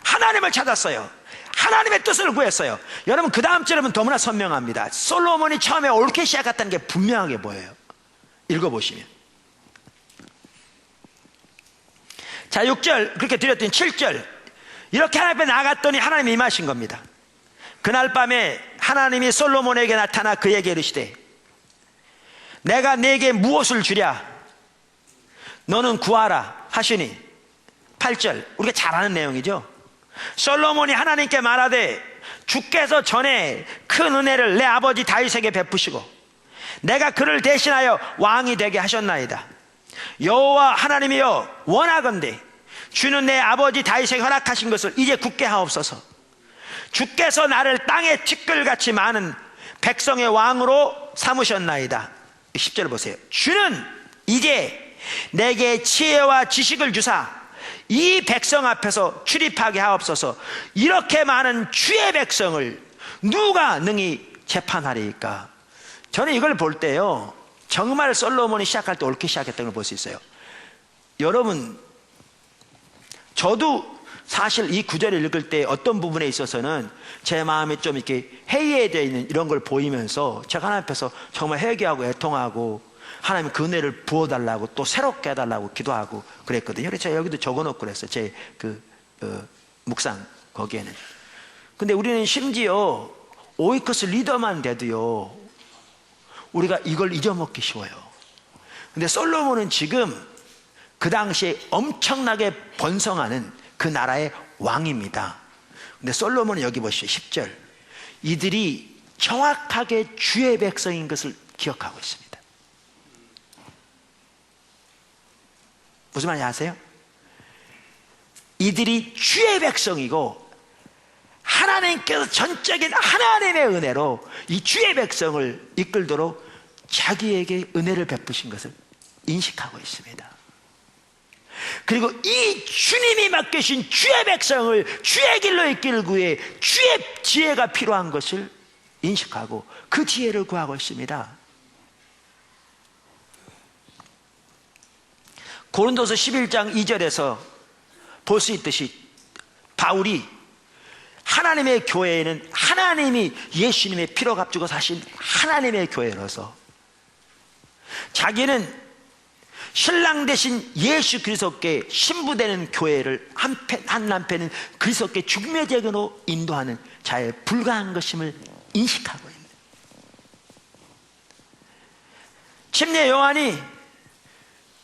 하나님을 찾았어요. 하나님의 뜻을 구했어요. 여러분, 그 다음 절은 너무나 선명합니다. 솔로몬이 처음에 옳게 시작했다는 게 분명하게 보여요. 읽어보시면. 자, 6절 그렇게 드렸더니 7절, 이렇게 하나님 앞에 나갔더니 하나님이 임하신 겁니다. 그날 밤에 하나님이 솔로몬에게 나타나 그에게 이르시되, 내가 네게 무엇을 주랴, 너는 구하라 하시니. 8절 우리가 잘 아는 내용이죠. 솔로몬이 하나님께 말하되 주께서 전에 큰 은혜를 내 아버지 다윗에게 베푸시고 내가 그를 대신하여 왕이 되게 하셨나이다. 여호와 하나님이여 원하건대 주는 내 아버지 다윗에게 허락하신 것을 이제 굳게 하옵소서. 주께서 나를 땅에 티끌같이 많은 백성의 왕으로 삼으셨나이다. 10절 보세요. 주는 이제 내게 지혜와 지식을 주사 이 백성 앞에서 출입하게 하옵소서. 이렇게 많은 주의 백성을 누가 능히 재판하리이까? 저는 이걸 볼 때요, 정말 솔로몬이 시작할 때 옳게 시작했던 걸 볼 수 있어요. 여러분, 저도 사실 이 구절을 읽을 때 어떤 부분에 있어서는 제 마음이 좀 이렇게 해이해져 있는 이런 걸 보이면서 제가 하나님 앞에서 정말 회개하고 애통하고 하나님 그 은혜를 부어달라고 또 새롭게 해달라고 기도하고 그랬거든요. 그래서 제가 여기도 적어놓고 그랬어요. 제 묵상 거기에는. 근데 우리는 심지어 오이커스 리더만 돼도요, 우리가 이걸 잊어먹기 쉬워요. 근데 솔로몬은 지금 그 당시에 엄청나게 번성하는 그 나라의 왕입니다. 근데 솔로몬은 여기 보시죠. 10절. 이들이 정확하게 주의 백성인 것을 기억하고 있습니다. 무슨 말인지 아세요? 이들이 주의 백성이고 하나님께서 전적인 하나님의 은혜로 이 주의 백성을 이끌도록 자기에게 은혜를 베푸신 것을 인식하고 있습니다. 그리고 이 주님이 맡기신 주의 백성을 주의 길로 이끌기 위해 주의 지혜가 필요한 것을 인식하고 그 지혜를 구하고 있습니다. 고린도서 11장 2절에서 볼 수 있듯이 바울이 하나님의 교회에는 하나님이 예수님의 피로 값주고 사신 하나님의 교회로서 자기는 신랑 대신 예수 그리스도께 신부되는 교회를 한 남편은 그리스도께 죽음의 재건으로 인도하는 자에 불과한 것임을 인식하고 있는. 침례 요한이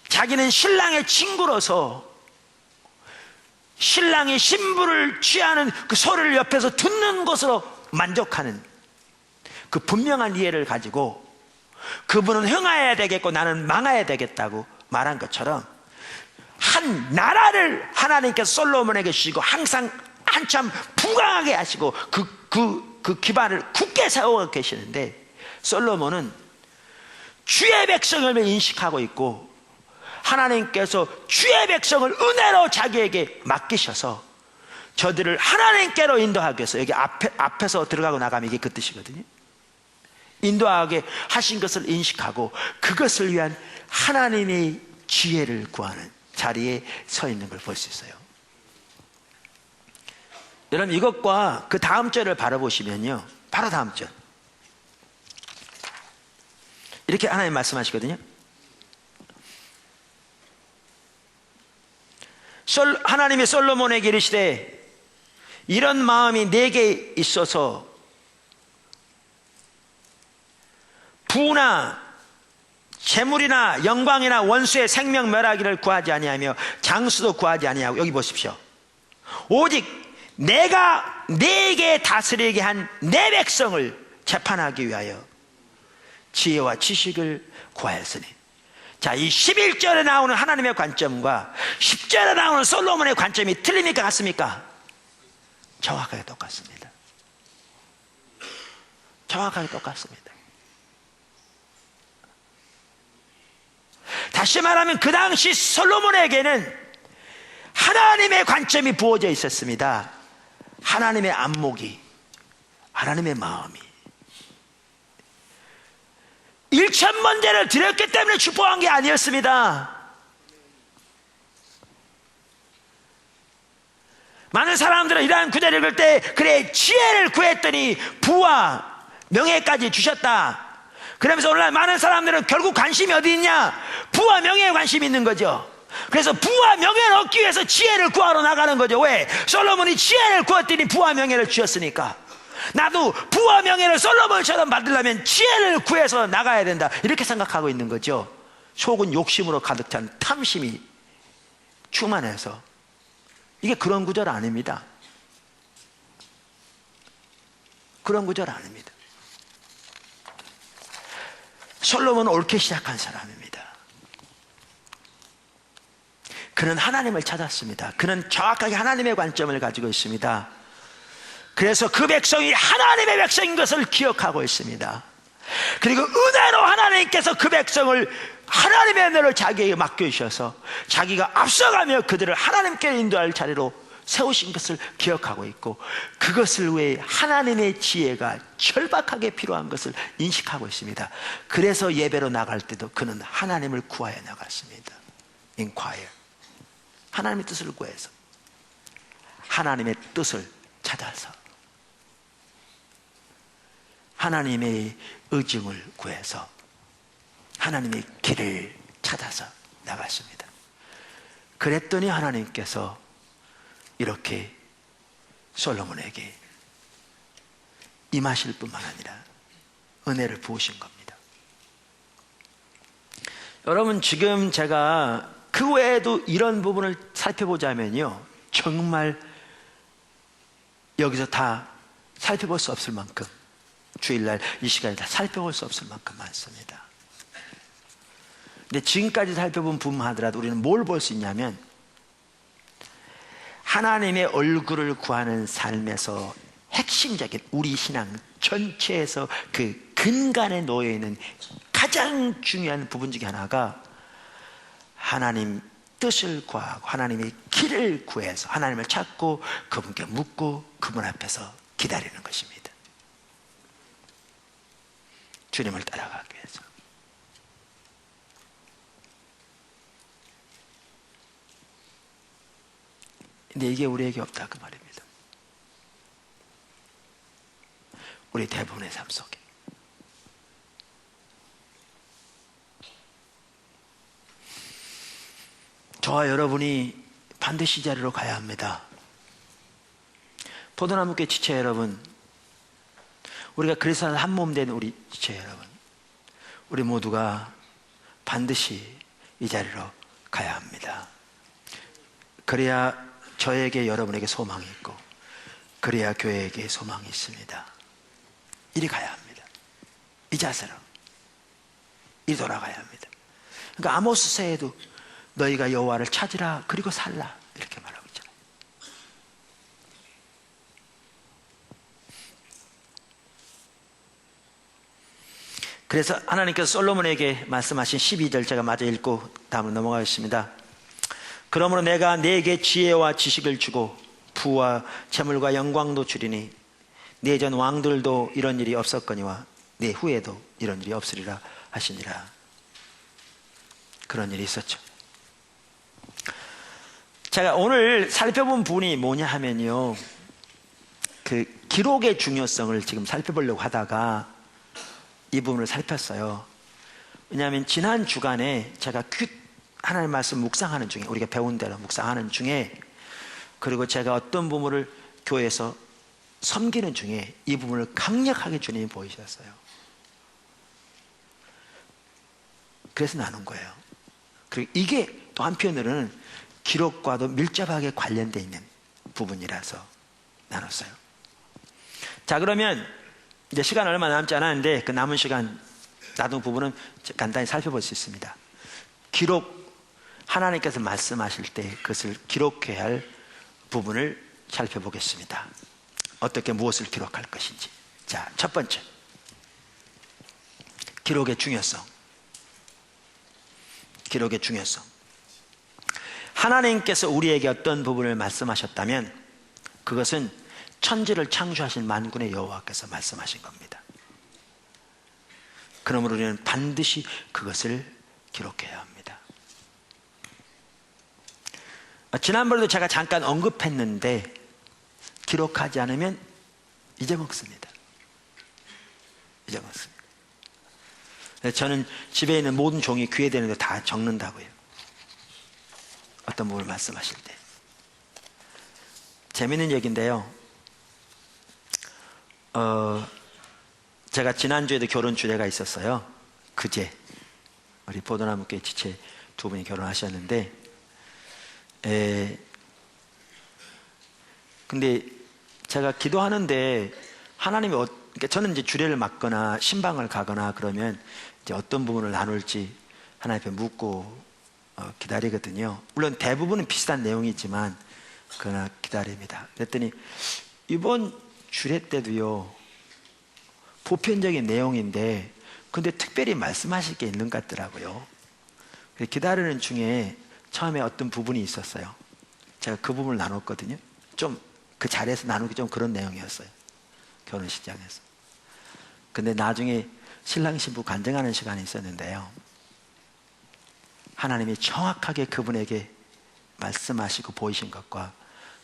자기는 신랑의 친구로서 신랑이 신부를 취하는 그 소리를 옆에서 듣는 것으로 만족하는 그 분명한 이해를 가지고 그분은 흥하여야 되겠고 나는 망해야 되겠다고 말한 것처럼 한 나라를 하나님께서 솔로몬에게 주시고 항상 한참 부강하게 하시고 그 기반을 굳게 세우고 계시는데 솔로몬은 주의 백성을 인식하고 있고 하나님께서 주의 백성을 은혜로 자기에게 맡기셔서 저들을 하나님께로 인도하기 위해서 여기 앞에서 들어가고 나가면 이게 그 뜻이거든요. 인도하게 하신 것을 인식하고 그것을 위한 하나님의 지혜를 구하는 자리에 서 있는 걸 볼 수 있어요. 여러분 이것과 그 다음 절을 바라보시면요, 바로 다음 절 이렇게 하나님 말씀하시거든요. 하나님이 솔로몬에게 이르시되 이런 마음이 내게 있어서 부나 재물이나 영광이나 원수의 생명 멸하기를 구하지 아니하며 장수도 구하지 아니하고, 여기 보십시오. 오직 내가 내게 다스리게 한 내 백성을 재판하기 위하여 지혜와 지식을 구하였으니. 자, 이 11절에 나오는 하나님의 관점과 10절에 나오는 솔로몬의 관점이 틀립니까 같습니까? 정확하게 똑같습니다. 정확하게 똑같습니다. 다시 말하면 그 당시 솔로몬에게는 하나님의 관점이 부어져 있었습니다. 하나님의 안목이, 하나님의 마음이. 1,000번제를 드렸기 때문에 축복한 게 아니었습니다. 많은 사람들은 이러한 구절을 읽을 때 그래 지혜를 구했더니 부와 명예까지 주셨다 그러면서 오늘날 많은 사람들은 결국 관심이 어디 있냐? 부와 명예에 관심이 있는 거죠. 그래서 부와 명예를 얻기 위해서 지혜를 구하러 나가는 거죠. 왜? 솔로몬이 지혜를 구했더니 부와 명예를 주셨으니까 나도 부와 명예를 솔로몬처럼 받으려면 지혜를 구해서 나가야 된다, 이렇게 생각하고 있는 거죠. 속은 욕심으로 가득 찬 탐심이 충만해서. 이게 그런 구절 아닙니다. 그런 구절 아닙니다. 솔로몬은 옳게 시작한 사람입니다. 그는 하나님을 찾았습니다. 그는 정확하게 하나님의 관점을 가지고 있습니다. 그래서 그 백성이 하나님의 백성인 것을 기억하고 있습니다. 그리고 은혜로 하나님께서 그 백성을 하나님의 은혜로 자기에게 맡겨주셔서 자기가 앞서가며 그들을 하나님께 인도할 자리로 세우신 것을 기억하고 있고, 그것을 위해 하나님의 지혜가 절박하게 필요한 것을 인식하고 있습니다. 그래서 예배로 나갈 때도 그는 하나님을 구하여 나갔습니다. Inquire. 하나님의 뜻을 구해서, 하나님의 뜻을 찾아서, 하나님의 의중을 구해서 하나님의 길을 찾아서 나갔습니다. 그랬더니 하나님께서 이렇게 솔로몬에게 임하실 뿐만 아니라 은혜를 부으신 겁니다. 여러분, 지금 제가 그 외에도 이런 부분을 살펴보자면요, 정말 여기서 다 살펴볼 수 없을 만큼, 주일날 이 시간에 다 살펴볼 수 없을 만큼 많습니다. 근데 지금까지 살펴본 부분 하더라도 우리는 뭘 볼 수 있냐면, 하나님의 얼굴을 구하는 삶에서 핵심적인 우리 신앙 전체에서 그 근간에 놓여있는 가장 중요한 부분 중에 하나가 하나님 뜻을 구하고 하나님의 길을 구해서 하나님을 찾고 그분께 묻고 그분 앞에서 기다리는 것입니다. 주님을 따라가기 위해서. 근데 이게 우리에게 없다 그 말입니다. 우리 대부분의 삶 속에. 저와 여러분이 반드시 이 자리로 가야 합니다. 포도나무교회 지체 여러분, 우리가 그리스도 한 몸 된 우리 지체 여러분, 우리 모두가 반드시 이 자리로 가야 합니다. 그래야 저에게, 여러분에게 소망이 있고, 그래야 교회에게 소망이 있습니다. 이리 가야 합니다. 이 자세로 이리 돌아가야 합니다. 그러니까 아모스서에도 너희가 여호와를 찾으라 그리고 살라 이렇게 말하고 있잖아요. 그래서 하나님께서 솔로몬에게 말씀하신 12절 제가 마저 읽고 다음으로 넘어가겠습니다. 그러므로 내가 네게 지혜와 지식을 주고 부와 재물과 영광도 주리니 네 전 왕들도 이런 일이 없었거니와 네 후에도 이런 일이 없으리라 하시니라. 그런 일이 있었죠. 제가 오늘 살펴본 부분이 뭐냐 하면요, 그 기록의 중요성을 지금 살펴보려고 하다가 이 부분을 살폈어요. 왜냐하면 지난 주간에 제가 하나님 말씀 묵상하는 중에, 우리가 배운 대로 묵상하는 중에, 그리고 제가 어떤 부분을 교회에서 섬기는 중에 이 부분을 강력하게 주님이 보이셨어요. 그래서 나눈 거예요. 그리고 이게 또 한편으로는 기록과도 밀접하게 관련되어 있는 부분이라서 나눴어요. 자, 그러면 이제 시간 얼마 남지 않았는데 그 남은 시간 놔둔 부분은 간단히 살펴볼 수 있습니다. 기록, 하나님께서 말씀하실 때 그것을 기록해야 할 부분을 살펴보겠습니다. 어떻게 무엇을 기록할 것인지. 자, 첫 번째, 기록의 중요성. 기록의 중요성. 하나님께서 우리에게 어떤 부분을 말씀하셨다면 그것은 천지를 창조하신 만군의 여호와께서 말씀하신 겁니다. 그러므로 우리는 반드시 그것을 기록해야 합니다. 지난번에도 제가 잠깐 언급했는데 기록하지 않으면 잊어먹습니다. 잊어먹습니다. 저는 집에 있는 모든 종이 귀에 대는데 다 적는다고요. 어떤 부분을 말씀하실 때. 재미있는 얘기인데요. 제가 지난주에도 결혼 주례가 있었어요. 그제 우리 포도나무교회 지체 두 분이 결혼하셨는데, 근데 제가 기도하는데 하나님이 그러니까 저는 이제 주례를 맡거나 신방을 가거나 그러면 이제 어떤 부분을 나눌지 하나님 앞에 묻고 기다리거든요. 물론 대부분은 비슷한 내용이지만 그러나 기다립니다. 그랬더니 이번 주례 때도요, 보편적인 내용인데 근데 특별히 말씀하실 게 있는 것 같더라고요. 기다리는 중에 처음에 어떤 부분이 있었어요. 제가 그 부분을 나눴거든요. 좀 그 자리에서 나누기 좀 그런 내용이었어요. 결혼식장에서. 근데 나중에 신랑 신부 간증하는 시간이 있었는데요, 하나님이 정확하게 그분에게 말씀하시고 보이신 것과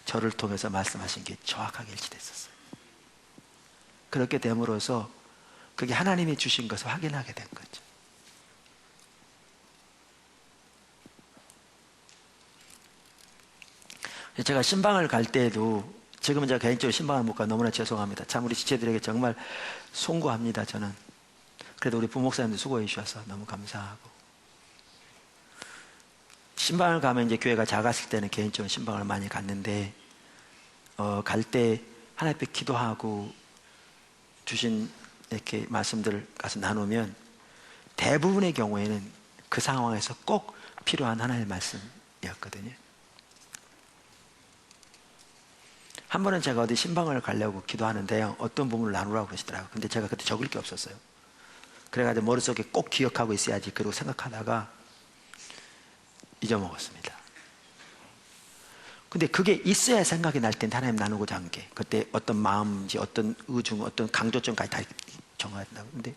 저를 통해서 말씀하신 게 정확하게 일치됐었어요. 그렇게 됨으로써 그게 하나님이 주신 것을 확인하게 된 거죠. 제가 신방을 갈 때에도, 지금은 제가 개인적으로 신방을 못 가 너무나 죄송합니다. 참 우리 지체들에게 정말 송구합니다. 저는 그래도 우리 부목사님들 수고해 주셔서 너무 감사하고, 신방을 가면 이제 교회가 작았을 때는 개인적으로 신방을 많이 갔는데 갈 때 하나님 앞에 기도하고 주신 이렇게 말씀들을 가서 나누면 대부분의 경우에는 그 상황에서 꼭 필요한 하나님의 말씀이었거든요. 한 번은 제가 어디 신방을 가려고 기도하는데요, 어떤 부분을 나누라고 그러시더라고요. 근데 제가 그때 적을 게 없었어요. 그래가지고 머릿속에 꼭 기억하고 있어야지 그러고 생각하다가 잊어먹었습니다. 근데 그게 있어야 생각이 날 텐데, 하나님 나누고자 한 게 그때 어떤 마음인지 어떤 의중, 어떤 강조점까지 다 정해야 된다고. 근데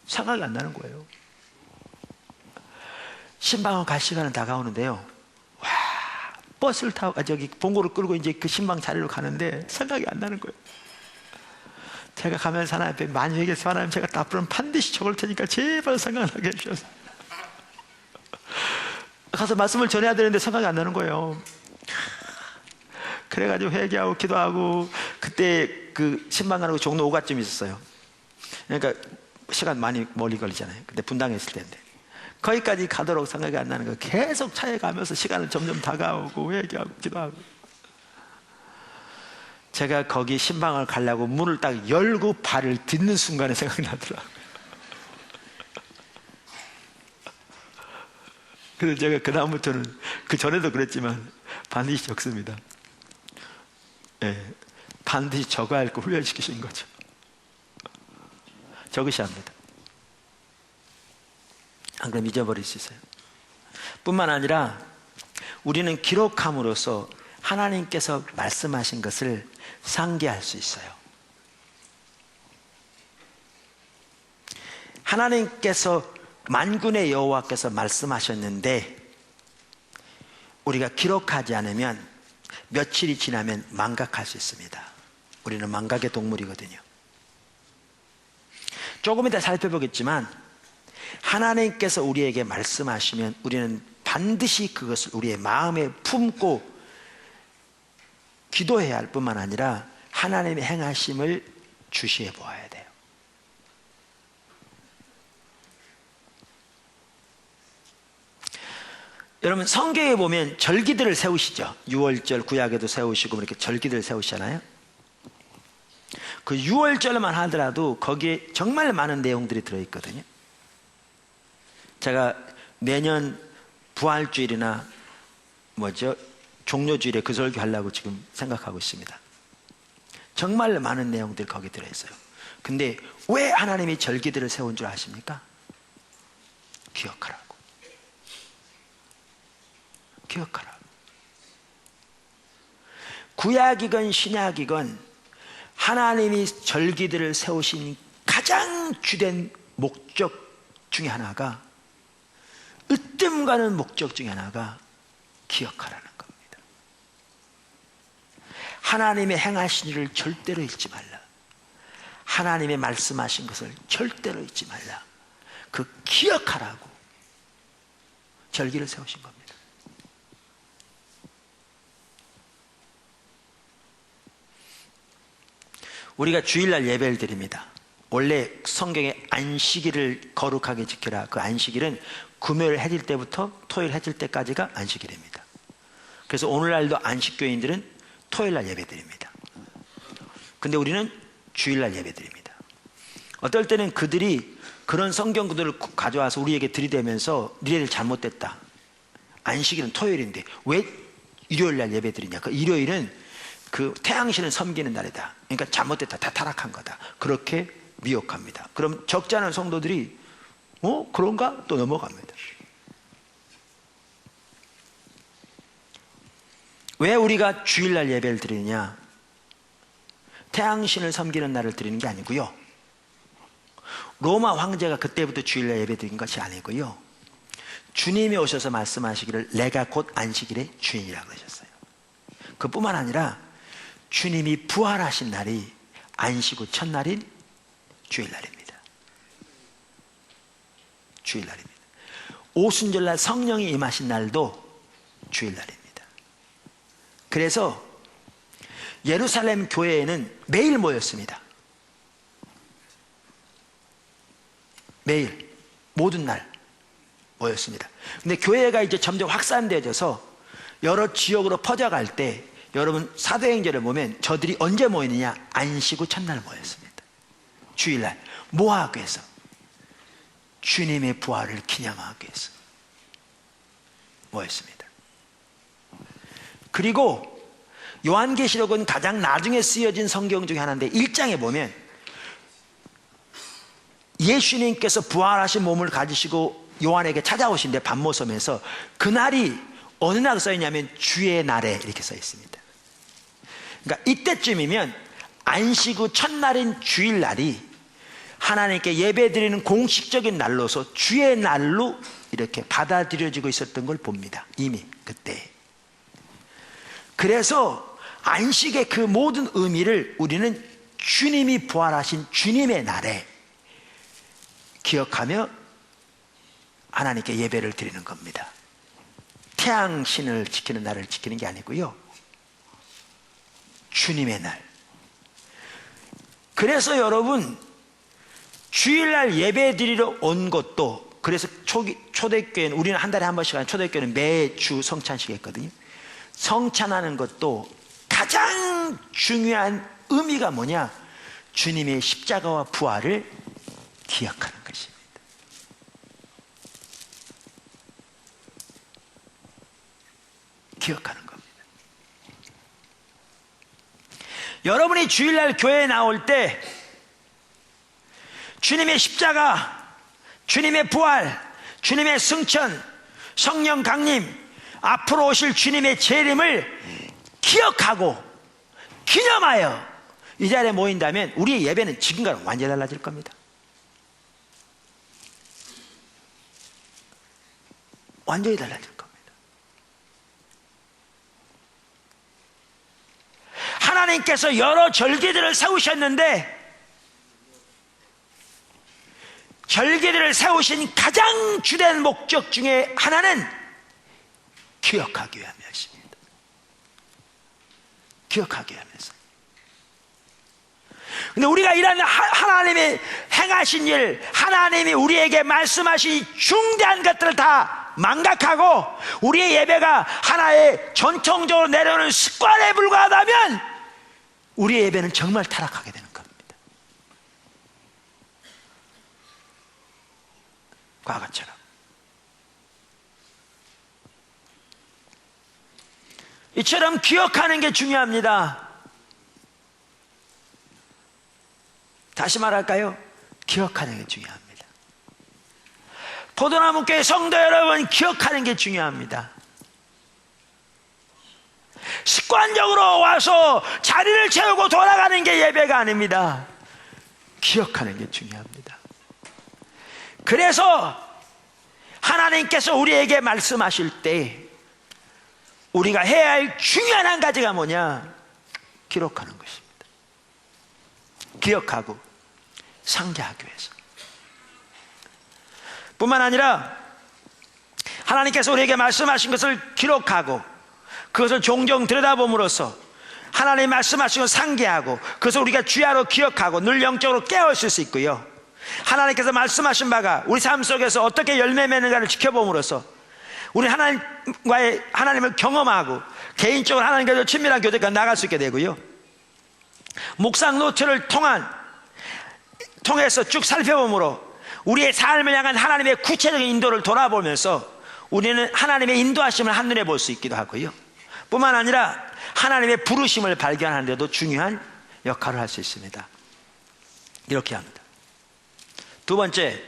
생각이 안 나는 거예요. 신방을 갈 시간은 다가오는데요, 와, 버스를 타고 저기 봉고를 끌고 이제 그 신방 자리로 가는데 생각이 안 나는 거예요. 제가 가면서 하나님 앞에 많이 얘기해서, 하나님 제가 앞으로는 반드시 적을 테니까 제발 생각나게 해주셔서, 가서 말씀을 전해야 되는데 생각이 안 나는 거예요. 그래가지고 회개하고 기도하고, 그때 그 신방 가는 거 종로 5가쯤 있었어요. 그러니까 시간 많이 멀리 걸리잖아요. 근데 분당에 있을 때인데 거기까지 가도록 생각이 안 나는 거예요. 계속 차에 가면서 시간은 점점 다가오고 회개하고 기도하고. 제가 거기 신방을 가려고 문을 딱 열고 발을 딛는 순간에 생각이 나더라고요. 그래서 제가 그 다음부터는, 그 전에도 그랬지만 반드시 적습니다. 예, 반드시 적어야 할 거 훈련시키신 거죠. 적으셔야 합니다. 안 그러면 잊어버릴 수 있어요. 뿐만 아니라 우리는 기록함으로써 하나님께서 말씀하신 것을 상기할 수 있어요. 하나님께서, 만군의 여호와께서 말씀하셨는데 우리가 기록하지 않으면 며칠이 지나면 망각할 수 있습니다. 우리는 망각의 동물이거든요. 조금 이따 살펴보겠지만 하나님께서 우리에게 말씀하시면 우리는 반드시 그것을 우리의 마음에 품고 기도해야 할 뿐만 아니라 하나님의 행하심을 주시해 보아야 돼요. 여러분, 성경에 보면 절기들을 세우시죠. 6월절 구약에도 세우시고 이렇게 절기들을 세우시잖아요. 그 6월절만 하더라도 거기에 정말 많은 내용들이 들어있거든요. 제가 내년 부활주일이나 종료주일에 그 설교 하려고 지금 생각하고 있습니다. 정말 많은 내용들이 거기 들어있어요. 근데 왜 하나님이 절기들을 세운 줄 아십니까? 기억하라고. 기억하라. 구약이건 신약이건 하나님이 절기들을 세우신 가장 주된 목적 중에 하나가, 으뜸 가는 목적 중에 하나가 기억하라는 겁니다. 하나님의 행하신 일을 절대로 잊지 말라. 하나님의 말씀하신 것을 절대로 잊지 말라. 그 기억하라고 절기를 세우신 겁니다. 우리가 주일날 예배를 드립니다. 원래 성경에 안식일을 거룩하게 지켜라. 그 안식일은 금요일 해질 때부터 토요일 해질 때까지가 안식일입니다. 그래서 오늘날도 안식교인들은 토요일날 예배 드립니다. 근데 우리는 주일날 예배드립니다. 어떨 때는 그들이 그런 성경 구절을 가져와서 우리에게 들이대면서 니네들 잘못됐다. 안식일은 토요일인데 왜 일요일날 예배드리냐. 그 일요일은 그 태양신을 섬기는 날이다. 그러니까 잘못됐다. 다 타락한 거다. 그렇게 미혹합니다. 그럼 적지 않은 성도들이 그런가? 또 넘어갑니다. 왜 우리가 주일날 예배를 드리느냐? 태양신을 섬기는 날을 드리는 게 아니고요, 로마 황제가 그때부터 주일날 예배 드린 것이 아니고요, 주님이 오셔서 말씀하시기를 내가 곧 안식일의 주인이라고 하셨어요. 그뿐만 아니라 주님이 부활하신 날이 안식 후 첫날인 주일날입니다. 주일날입니다. 오순절날 성령이 임하신 날도 주일날입니다. 그래서 예루살렘 교회에는 매일 모였습니다. 매일, 모든 날 모였습니다. 근데 교회가 이제 점점 확산되어져서 여러 지역으로 퍼져갈 때, 여러분 사도행전을 보면 저들이 언제 모이느냐? 안식 후 첫날 모였습니다. 주일날. 뭐 하기 위해서? 주님의 부활을 기념하기 위해서 모였습니다. 그리고 요한계시록은 가장 나중에 쓰여진 성경 중에 하나인데 1장에 보면 예수님께서 부활하신 몸을 가지시고 요한에게 찾아오신데 밤모섬에서 그날이 어느 날 써있냐면 주의 날에 이렇게 써 있습니다. 그러니까 이때쯤이면 안식 후 첫날인 주일날이 하나님께 예배드리는 공식적인 날로서 주의 날로 이렇게 받아들여지고 있었던 걸 봅니다. 이미 그때. 그래서 안식의 그 모든 의미를 우리는 주님이 부활하신 주님의 날에 기억하며 하나님께 예배를 드리는 겁니다. 태양신을 지키는 날을 지키는 게 아니고요, 주님의 날. 그래서 여러분 주일날 예배 드리러 온 것도, 그래서 초대교회는, 우리는 한 달에 한 번씩 하는 초대교회는 매주 성찬식 했거든요. 성찬하는 것도 가장 중요한 의미가 뭐냐? 주님의 십자가와 부활을 기억하는 것입니다. 기억하는 겁니다. 여러분이 주일날 교회에 나올 때 주님의 십자가, 주님의 부활, 주님의 승천, 성령 강림, 앞으로 오실 주님의 재림을 기억하고 기념하여 이 자리에 모인다면 우리의 예배는 지금과는 완전히 달라질 겁니다. 완전히 달라질 겁니다. 하나님께서 여러 절기들을 세우셨는데 절기들을 세우신 가장 주된 목적 중에 하나는 기억하기 위함이었습니다. 기억하기 위함이었어요. 근데 우리가 이런 하나님이 행하신 일, 하나님이 우리에게 말씀하신 중대한 것들을 다 망각하고 우리의 예배가 하나의 전통적으로 내려오는 습관에 불과하다면 우리의 예배는 정말 타락하게 되는 겁니다. 과거처럼. 이처럼 기억하는 게 중요합니다. 다시 말할까요? 기억하는 게 중요합니다. 포도나무교회 성도 여러분, 기억하는 게 중요합니다. 습관적으로 와서 자리를 채우고 돌아가는 게 예배가 아닙니다. 기억하는 게 중요합니다. 그래서 하나님께서 우리에게 말씀하실 때 우리가 해야 할 중요한 한 가지가 뭐냐? 기록하는 것입니다. 기억하고 상기하기 위해서. 뿐만 아니라 하나님께서 우리에게 말씀하신 것을 기록하고 그것을 종종 들여다봄으로써 하나님 말씀하신 것을 상기하고 그것을 우리가 주야로 기억하고 늘 영적으로 깨어있을 수 있고요, 하나님께서 말씀하신 바가 우리 삶 속에서 어떻게 열매 맺는가를 지켜봄으로써 우리 하나님을 경험하고 개인적으로 하나님과도 친밀한 교제가 나갈 수 있게 되고요, 묵상 노트를 통해서 쭉 살펴보므로 우리의 삶을 향한 하나님의 구체적인 인도를 돌아보면서 우리는 하나님의 인도하심을 한눈에 볼 수 있기도 하고요, 뿐만 아니라 하나님의 부르심을 발견하는 데도 중요한 역할을 할 수 있습니다. 이렇게 합니다. 두 번째,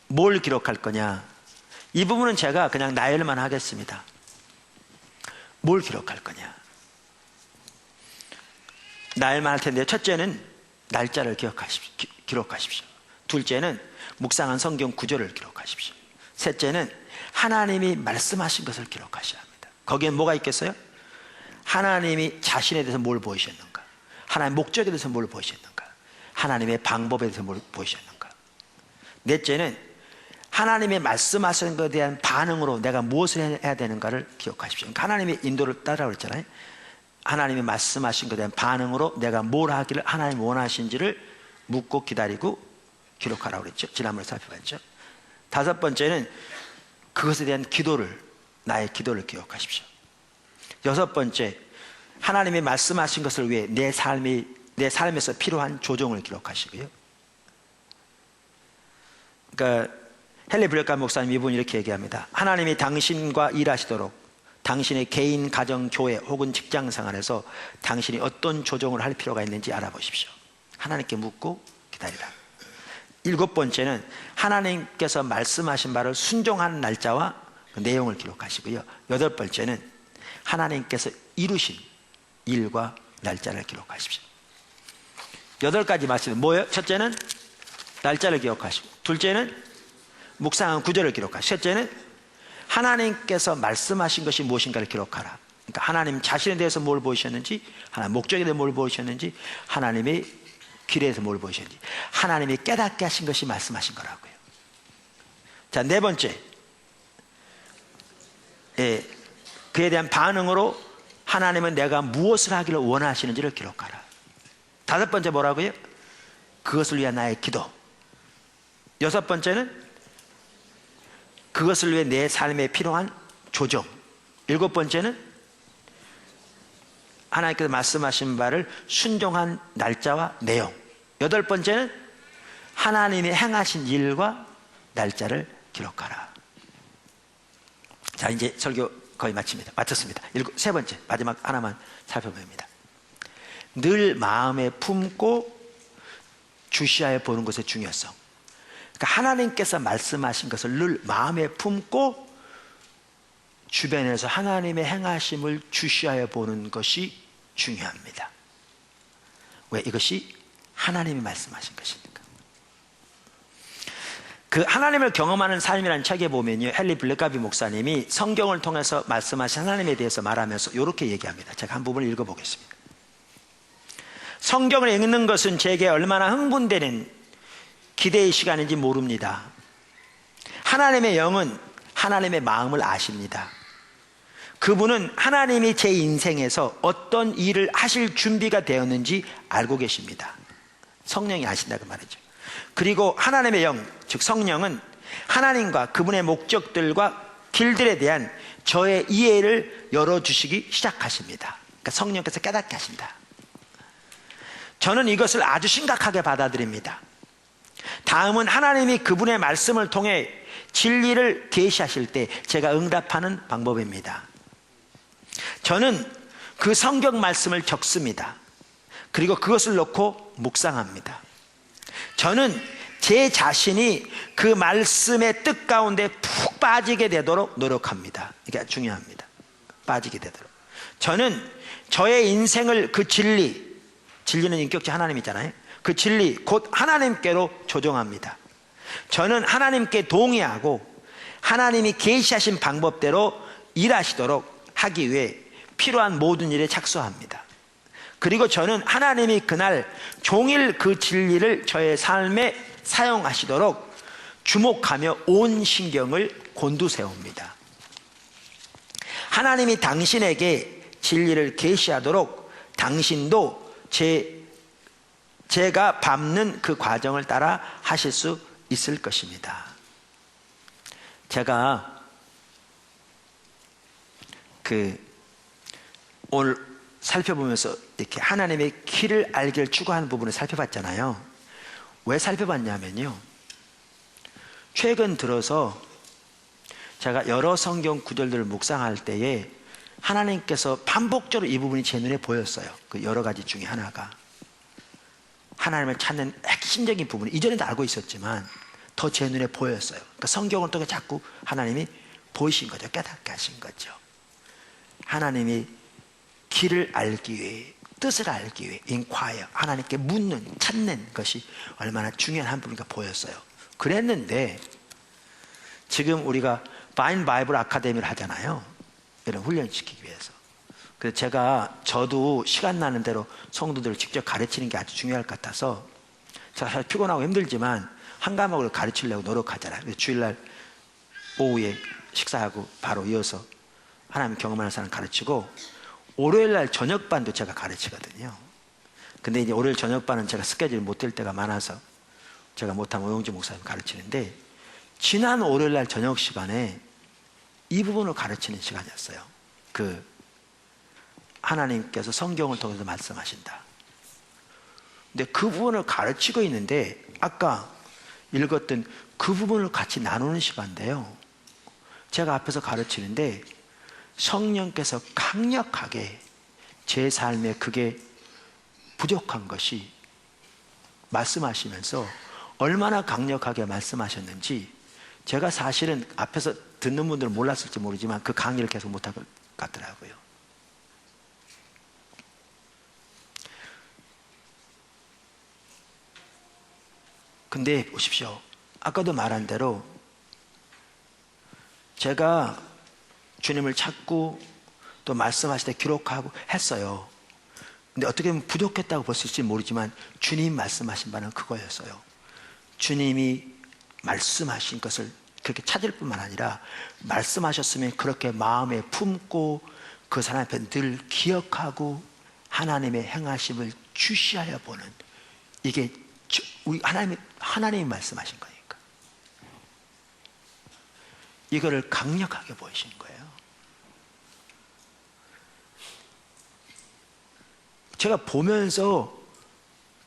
뭘 기록할 거냐? 이 부분은 제가 그냥 나열만 하겠습니다. 뭘 기록할 거냐? 나열만 할 텐데, 첫째는 날짜를 기록하십시오. 둘째는 묵상한 성경 구절을 기록하십시오. 셋째는 하나님이 말씀하신 것을 기록하셔야 합니다. 거기에 뭐가 있겠어요? 하나님이 자신에 대해서 뭘 보이셨는가, 하나님의 목적에 대해서 뭘 보이셨는가, 하나님의 방법에 대해서 뭘 보이셨는가. 넷째는 하나님의 말씀하신 것에 대한 반응으로 내가 무엇을 해야 되는가를 기억하십시오. 그러니까 하나님의 인도를 따라오고 있잖아요. 하나님이 말씀하신 것에 대한 반응으로 내가 뭘 하기를 하나님이 원하신지를 묻고 기다리고 기록하라고 그랬죠. 지난번에 살펴봤죠. 다섯 번째는 그것에 대한 나의 기도를 기억하십시오. 여섯 번째, 하나님이 말씀하신 것을 위해 내 삶에서 필요한 조정을 기록하시고요. 그러니까 헨리 블랙감 목사님 이분 이렇게 얘기합니다. 하나님이 당신과 일하시도록 당신의 개인, 가정, 교회 혹은 직장 생활에서 당신이 어떤 조정을 할 필요가 있는지 알아보십시오. 하나님께 묻고 기다리라. 일곱 번째는 하나님께서 말씀하신 바를 순종하는 날짜와 그 내용을 기록하시고요. 여덟 번째는 하나님께서 이루신 일과 날짜를 기록하십시오. 8가지 말씀은 뭐예요? 첫째는 날짜를 기록하시고, 둘째는 묵상한 구절을 기록하시고, 셋째는 하나님께서 말씀하신 것이 무엇인가를 기록하라. 그러니까 하나님 자신에 대해서 뭘 보이셨는지, 하나님 목적에 대해서 뭘 보이셨는지, 하나님의 길에 대해서 뭘 보이셨는지, 하나님이 깨닫게 하신 것이 말씀하신 거라고요. 자, 네 번째, 그에 대한 반응으로 하나님은 내가 무엇을 하기를 원하시는지를 기록하라. 다섯 번째 뭐라고요? 그것을 위한 나의 기도. 여섯 번째는 그것을 위해 내 삶에 필요한 조정. 일곱 번째는 하나님께서 말씀하신 바를 순종한 날짜와 내용. 여덟 번째는 하나님이 행하신 일과 날짜를 기록하라. 자, 이제 설교 거의 마쳤습니다. 세 번째, 마지막 하나만 살펴봅니다. 늘 마음에 품고 주시하여 보는 것의 중요성. 그러니까 하나님께서 말씀하신 것을 늘 마음에 품고 주변에서 하나님의 행하심을 주시하여 보는 것이 중요합니다. 왜? 이것이 하나님이 말씀하신 것이니까. 그 하나님을 경험하는 삶이라는 책에 보면요, 헨리 블랙가비 목사님이 성경을 통해서 말씀하신 하나님에 대해서 말하면서 이렇게 얘기합니다. 제가 한 부분을 읽어보겠습니다. 성경을 읽는 것은 제게 얼마나 흥분되는 기대의 시간인지 모릅니다. 하나님의 영은 하나님의 마음을 아십니다. 그분은 하나님이 제 인생에서 어떤 일을 하실 준비가 되었는지 알고 계십니다. 성령이 아신다고 말이죠. 그리고 하나님의 영, 즉 성령은 하나님과 그분의 목적들과 길들에 대한 저의 이해를 열어주시기 시작하십니다. 그러니까 성령께서 깨닫게 하신다. 저는 이것을 아주 심각하게 받아들입니다. 다음은 하나님이 그분의 말씀을 통해 진리를 계시하실 때 제가 응답하는 방법입니다. 저는 그 성경 말씀을 적습니다. 그리고 그것을 놓고 묵상합니다. 저는 제 자신이 그 말씀의 뜻 가운데 푹 빠지게 되도록 노력합니다. 이게 중요합니다. 빠지게 되도록. 저는 저의 인생을 그 진리는 인격체 하나님이잖아요. 그 진리 곧 하나님께로 조정합니다. 저는 하나님께 동의하고 하나님이 계시하신 방법대로 일하시도록 하기 위해 필요한 모든 일에 착수합니다. 그리고 저는 하나님이 그날 종일 그 진리를 저의 삶에 사용하시도록 주목하며 온 신경을 곤두세웁니다. 하나님이 당신에게 진리를 계시하도록 당신도 제가 밟는 그 과정을 따라 하실 수 있을 것입니다. 제가 오늘 살펴보면서 이렇게 하나님의 길을 알기를 추구하는 부분을 살펴봤잖아요. 왜 살펴봤냐면요, 최근 들어서 제가 여러 성경 구절들을 묵상할 때에 하나님께서 반복적으로 이 부분이 제 눈에 보였어요. 그 여러 가지 중에 하나가 하나님을 찾는 핵심적인 부분이 이전에도 알고 있었지만 더 제 눈에 보였어요. 그러니까 성경을 통해 자꾸 하나님이 보이신 거죠. 깨닫게 하신 거죠. 하나님이 길을 알기 위해, 뜻을 알기 위해 인quiry, 하나님께 묻는, 찾는 것이 얼마나 중요한 한 부분인가 보였어요. 그랬는데 지금 우리가 바인 바이블 아카데미를 하잖아요. 이런 훈련시키기 위해서. 그래서 저도 시간 나는 대로 성도들을 직접 가르치는 게 아주 중요할 것 같아서 제가 사실 피곤하고 힘들지만 한 과목을 가르치려고 노력하잖아요. 그래서 주일날 오후에 식사하고 바로 이어서 하나님 경험하는 사람 가르치고, 월요일날 저녁반도 제가 가르치거든요. 근데 이제 월요일 저녁반은 제가 스케줄이 못 될 때가 많아서 제가 못하면 오영주 목사님 가르치는데, 지난 월요일날 저녁 시간에 이 부분을 가르치는 시간이었어요. 하나님께서 성경을 통해서 말씀하신다. 근데 그 부분을 가르치고 있는데 아까 읽었던 그 부분을 같이 나누는 시간인데요, 제가 앞에서 가르치는데 성령께서 강력하게 제 삶에 그게 부족한 것이 말씀하시면서 얼마나 강력하게 말씀하셨는지, 제가 사실은 앞에서 듣는 분들은 몰랐을지 모르지만 그 강의를 계속 못할 것 같더라고요. 근데 보십시오, 아까도 말한 대로 제가 주님을 찾고 또 말씀하실 때 기록하고 했어요. 근데 어떻게 보면 부족했다고 볼 수 있을지 모르지만 주님 말씀하신 바는 그거였어요. 주님이 말씀하신 것을 그렇게 찾을 뿐만 아니라 말씀하셨으면 그렇게 마음에 품고 그 사람 앞에 늘 기억하고 하나님의 행하심을 주시하여 보는, 이게 우리 하나님이 말씀하신 거니까 이거를 강력하게 보이신 거예요. 제가 보면서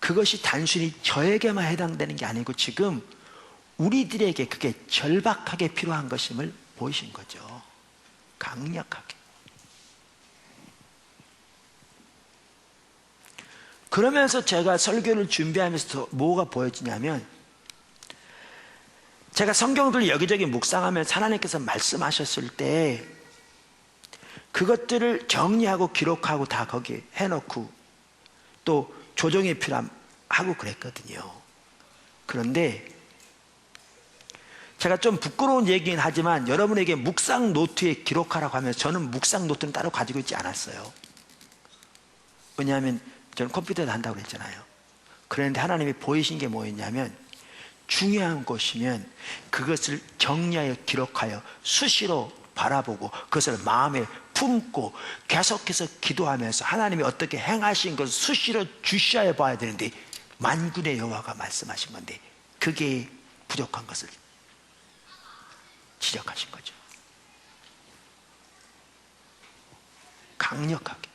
그것이 단순히 저에게만 해당되는 게 아니고 지금 우리들에게 그게 절박하게 필요한 것임을 보이신 거죠. 강력하게. 그러면서 제가 설교를 준비하면서 뭐가 보여지냐면, 제가 성경들 여기저기 묵상하면서 하나님께서 말씀하셨을 때 그것들을 정리하고 기록하고 다 거기에 해놓고 또 조정이 필요하고 그랬거든요. 그런데 제가 좀 부끄러운 얘기긴 하지만 여러분에게 묵상 노트에 기록하라고 하면서 저는 묵상 노트는 따로 가지고 있지 않았어요. 왜냐하면 저는 컴퓨터에도 한다고 그랬잖아요. 그런데 하나님이 보이신 게 뭐였냐면, 중요한 것이면 그것을 정리하여 기록하여 수시로 바라보고 그것을 마음에 품고 계속해서 기도하면서 하나님이 어떻게 행하신 것을 수시로 주시하여 봐야 되는데, 만군의 여호와가 말씀하신 건데 그게 부족한 것을 지적하신 거죠. 강력하게.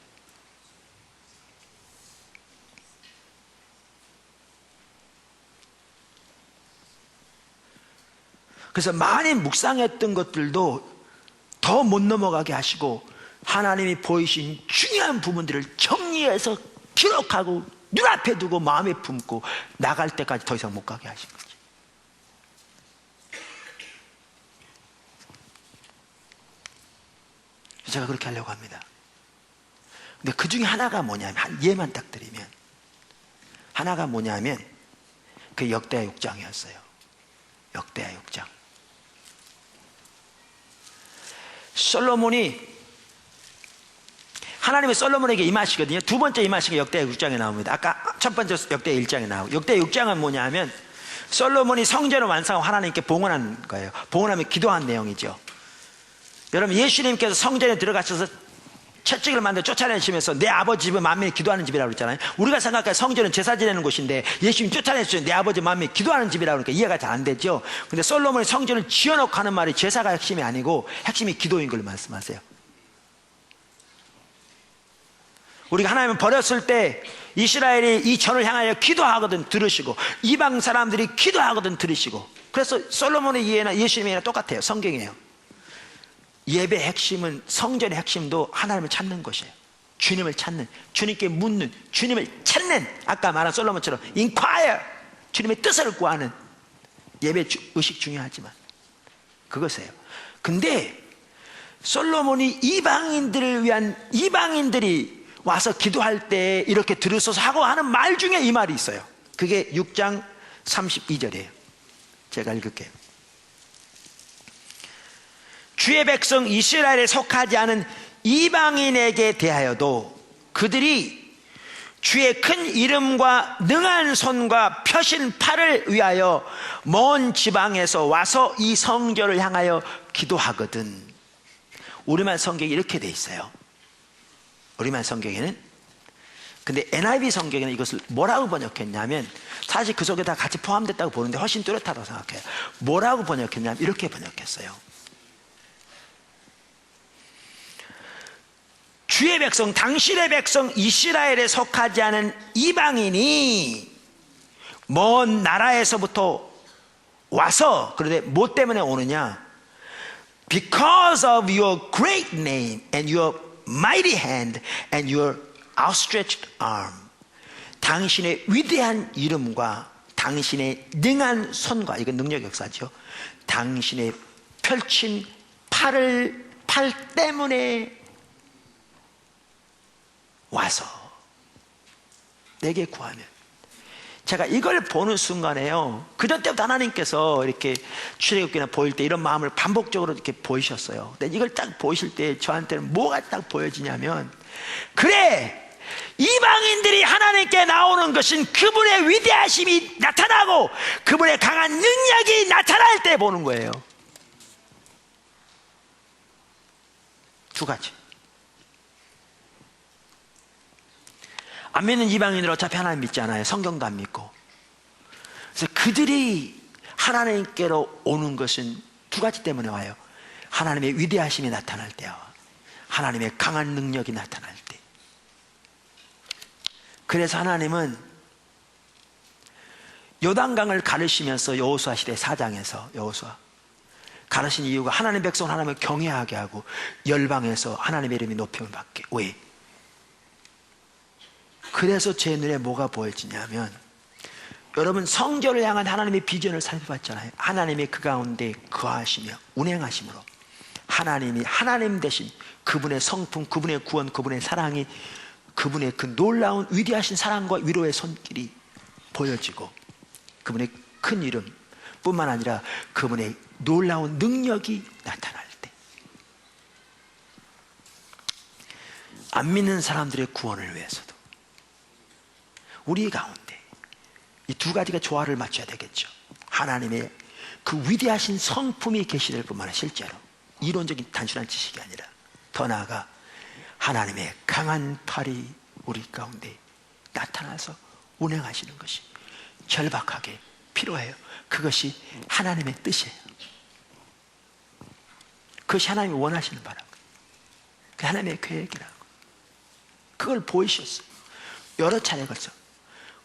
그래서 많이 묵상했던 것들도 더 못 넘어가게 하시고 하나님이 보이신 중요한 부분들을 정리해서 기록하고 눈앞에 두고 마음에 품고 나갈 때까지 더 이상 못 가게 하신 거죠. 제가 그렇게 하려고 합니다. 근데 그 중에 하나가 뭐냐면, 한 예만 딱 드리면, 하나가 뭐냐면 그 역대하 6장이었어요. 역대하 6장. 솔로몬이, 하나님의 솔로몬에게 임하시거든요. 두 번째 임하신 게 역대하 6장에 나옵니다. 아까 첫 번째 역대하 1장에 나오고, 역대하 6장은 뭐냐면 솔로몬이 성전을 완성하고 하나님께 봉헌한 거예요. 봉헌하면 기도한 내용이죠. 여러분, 예수님께서 성전에 들어가셔서 채찍을 만들어 쫓아내시면서 내 아버지 집은 만민이 기도하는 집이라고 그랬잖아요. 우리가 생각할 성전은 제사 지내는 곳인데 예수님 쫓아내시면 내 아버지 만민이 기도하는 집이라고 그러니까 이해가 잘 안 되죠. 근데 솔로몬이 성전을 지어놓고 하는 말이 제사가 핵심이 아니고 핵심이 기도인 걸 말씀하세요. 우리가 하나님을 버렸을 때 이스라엘이 이 전을 향하여 기도하거든 들으시고, 이방 사람들이 기도하거든 들으시고. 그래서 솔로몬의 예나 예수님의 예나 똑같아요. 성경이에요. 예배의 핵심은, 성전의 핵심도 하나님을 찾는 것이에요. 주님을 찾는, 주님께 묻는, 주님을 찾는, 아까 말한 솔로몬처럼 inquire, 주님의 뜻을 구하는 예배 의식 중요하지만 그것이에요. 근데 솔로몬이 이방인들을 위한, 이방인들이 와서 기도할 때 이렇게 들으소서 하고 하는 말 중에 이 말이 있어요. 그게 6장 32절이에요 제가 읽을게요. 주의 백성 이스라엘에 속하지 않은 이방인에게 대하여도 그들이 주의 큰 이름과 능한 손과 펴신 팔을 위하여 먼 지방에서 와서 이 성전을 향하여 기도하거든. 우리말 성경이 이렇게 돼 있어요. 우리말 성경에는, 근데 NIV 성경에는 이것을 뭐라고 번역했냐면, 사실 그 속에 다 같이 포함됐다고 보는데 훨씬 뚜렷하다고 생각해요. 뭐라고 번역했냐면 이렇게 번역했어요. 주의 백성, 당신의 백성 이스라엘에 속하지 않은 이방인이 먼 나라에서부터 와서, 그런데 뭐 때문에 오느냐? Because of your great name and your mighty hand and your outstretched arm. 당신의 위대한 이름과 당신의 능한 손과, 이건 능력 역사죠. 당신의 펼친 팔 때문에 와서 내게 구하면. 제가 이걸 보는 순간에요, 그전 때부터 하나님께서 이렇게 출애굽기나 보일 때 이런 마음을 반복적으로 이렇게 보이셨어요. 근데 이걸 딱 보이실 때 저한테는 뭐가 딱 보여지냐면, 그래, 이방인들이 하나님께 나오는 것은 그분의 위대하심이 나타나고 그분의 강한 능력이 나타날 때 보는 거예요. 두 가지. 안 믿는 이방인들은 어차피 하나님 믿지 않아요. 성경도 안 믿고. 그래서 그들이 하나님께로 오는 것은 두 가지 때문에 와요. 하나님의 위대하심이 나타날 때와 하나님의 강한 능력이 나타날 때. 그래서 하나님은 요단강을 가르시면서 여호수아 시대 4장에서 여호수아 가르신 이유가 하나님 백성을 하나님을 경외하게 하고 열방에서 하나님의 이름이 높임을 받게. 왜? 그래서 제 눈에 뭐가 보여지냐면, 여러분 성전을 향한 하나님의 비전을 살펴봤잖아요. 하나님이 그 가운데 거하시며 운행하심으로 하나님이 하나님 대신 그분의 성품, 그분의 구원, 그분의 사랑이, 그분의 그 놀라운 위대하신 사랑과 위로의 손길이 보여지고, 그분의 큰 이름 뿐만 아니라 그분의 놀라운 능력이 나타날 때, 안 믿는 사람들의 구원을 위해서도 우리 가운데 이 두 가지가 조화를 맞춰야 되겠죠. 하나님의 그 위대하신 성품이 계시될 뿐만 아니라 실제로 이론적인 단순한 지식이 아니라 더 나아가 하나님의 강한 팔이 우리 가운데 나타나서 운행하시는 것이 절박하게 필요해요. 그것이 하나님의 뜻이에요. 그것이 하나님이 원하시는 바라고, 그 하나님의 계획이라고. 그걸 보이셨어요. 여러 차례 걸쳐.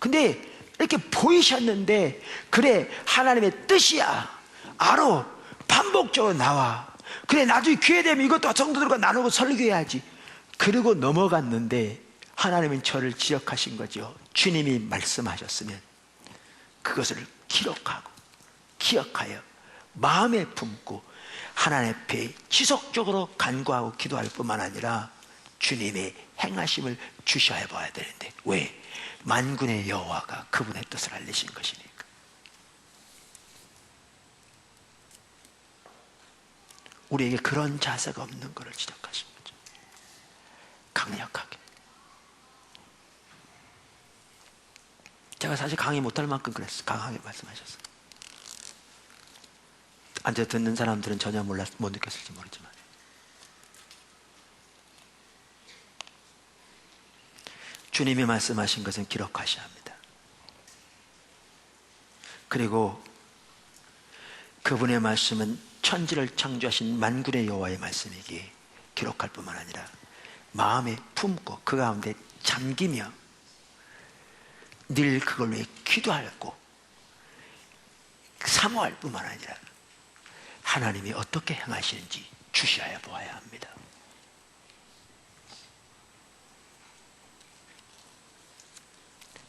근데 이렇게 보이셨는데, 그래 하나님의 뜻이야, 알아, 반복적으로 나와. 그래 나중에 기회 되면 이것도 성도들과 나누고 설교해야지. 그리고 넘어갔는데 하나님은 저를 지적하신 거죠. 주님이 말씀하셨으면 그것을 기록하고 기억하여 마음에 품고 하나님 앞에 지속적으로 간구하고 기도할 뿐만 아니라 주님의 행하심을 주셔야 봐야 되는데, 왜? 만군의 여호와가 그분의 뜻을 알리신 것이니까. 우리에게 그런 자세가 없는 것을 지적하신 거죠. 강력하게. 제가 사실 강의 못할 만큼 그랬어요. 강하게 말씀하셨어요. 앉아 듣는 사람들은 전혀 못 느꼈을지 모르지만, 주님이 말씀하신 것은 기록하셔야 합니다. 그리고 그분의 말씀은 천지를 창조하신 만군의 여호와의 말씀이기에 기록할 뿐만 아니라 마음에 품고 그 가운데 잠기며 늘 그걸 위해 기도하고 사모할 뿐만 아니라 하나님이 어떻게 행하시는지 주시하여 보아야 합니다.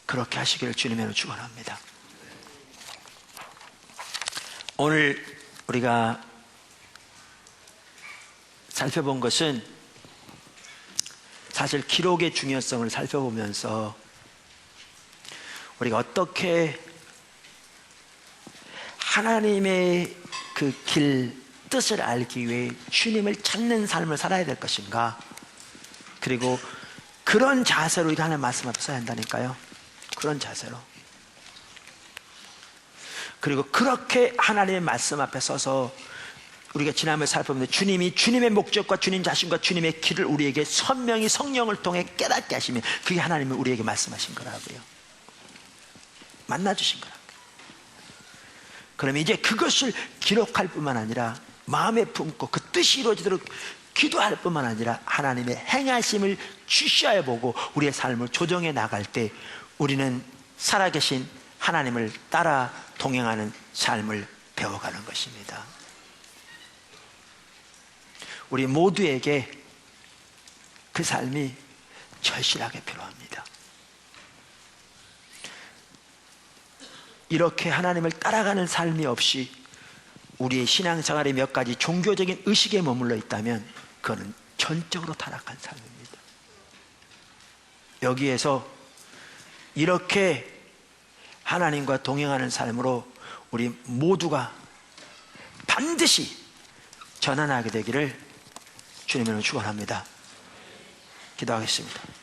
그렇게 하시기를 주님으로 축원합니다. 오늘 우리가 살펴본 것은 사실 기록의 중요성을 살펴보면서 우리가 어떻게 하나님의 그 길, 뜻을 알기 위해 주님을 찾는 삶을 살아야 될 것인가, 그리고 그런 자세로 우리가 하나님 말씀 앞에 서야 한다니까요. 그런 자세로. 그리고 그렇게 하나님의 말씀 앞에 서서 우리가 지난번에 살펴보는데 주님이 주님의 목적과 주님 자신과 주님의 길을 우리에게 선명히 성령을 통해 깨닫게 하시면 그게 하나님이 우리에게 말씀하신 거라고요. 만나주신 거라고요. 그러면 이제 그것을 기록할 뿐만 아니라 마음에 품고 그 뜻이 이루어지도록 기도할 뿐만 아니라 하나님의 행하심을 주시하여 보고 우리의 삶을 조정해 나갈 때 우리는 살아계신 하나님을 따라 동행하는 삶을 배워가는 것입니다. 우리 모두에게 그 삶이 절실하게 필요합니다. 이렇게 하나님을 따라가는 삶이 없이 우리의 신앙생활에 몇 가지 종교적인 의식에 머물러 있다면 그거는 전적으로 타락한 삶입니다. 여기에서 이렇게 하나님과 동행하는 삶으로 우리 모두가 반드시 전환하게 되기를 주님으로 축원합니다. 기도하겠습니다.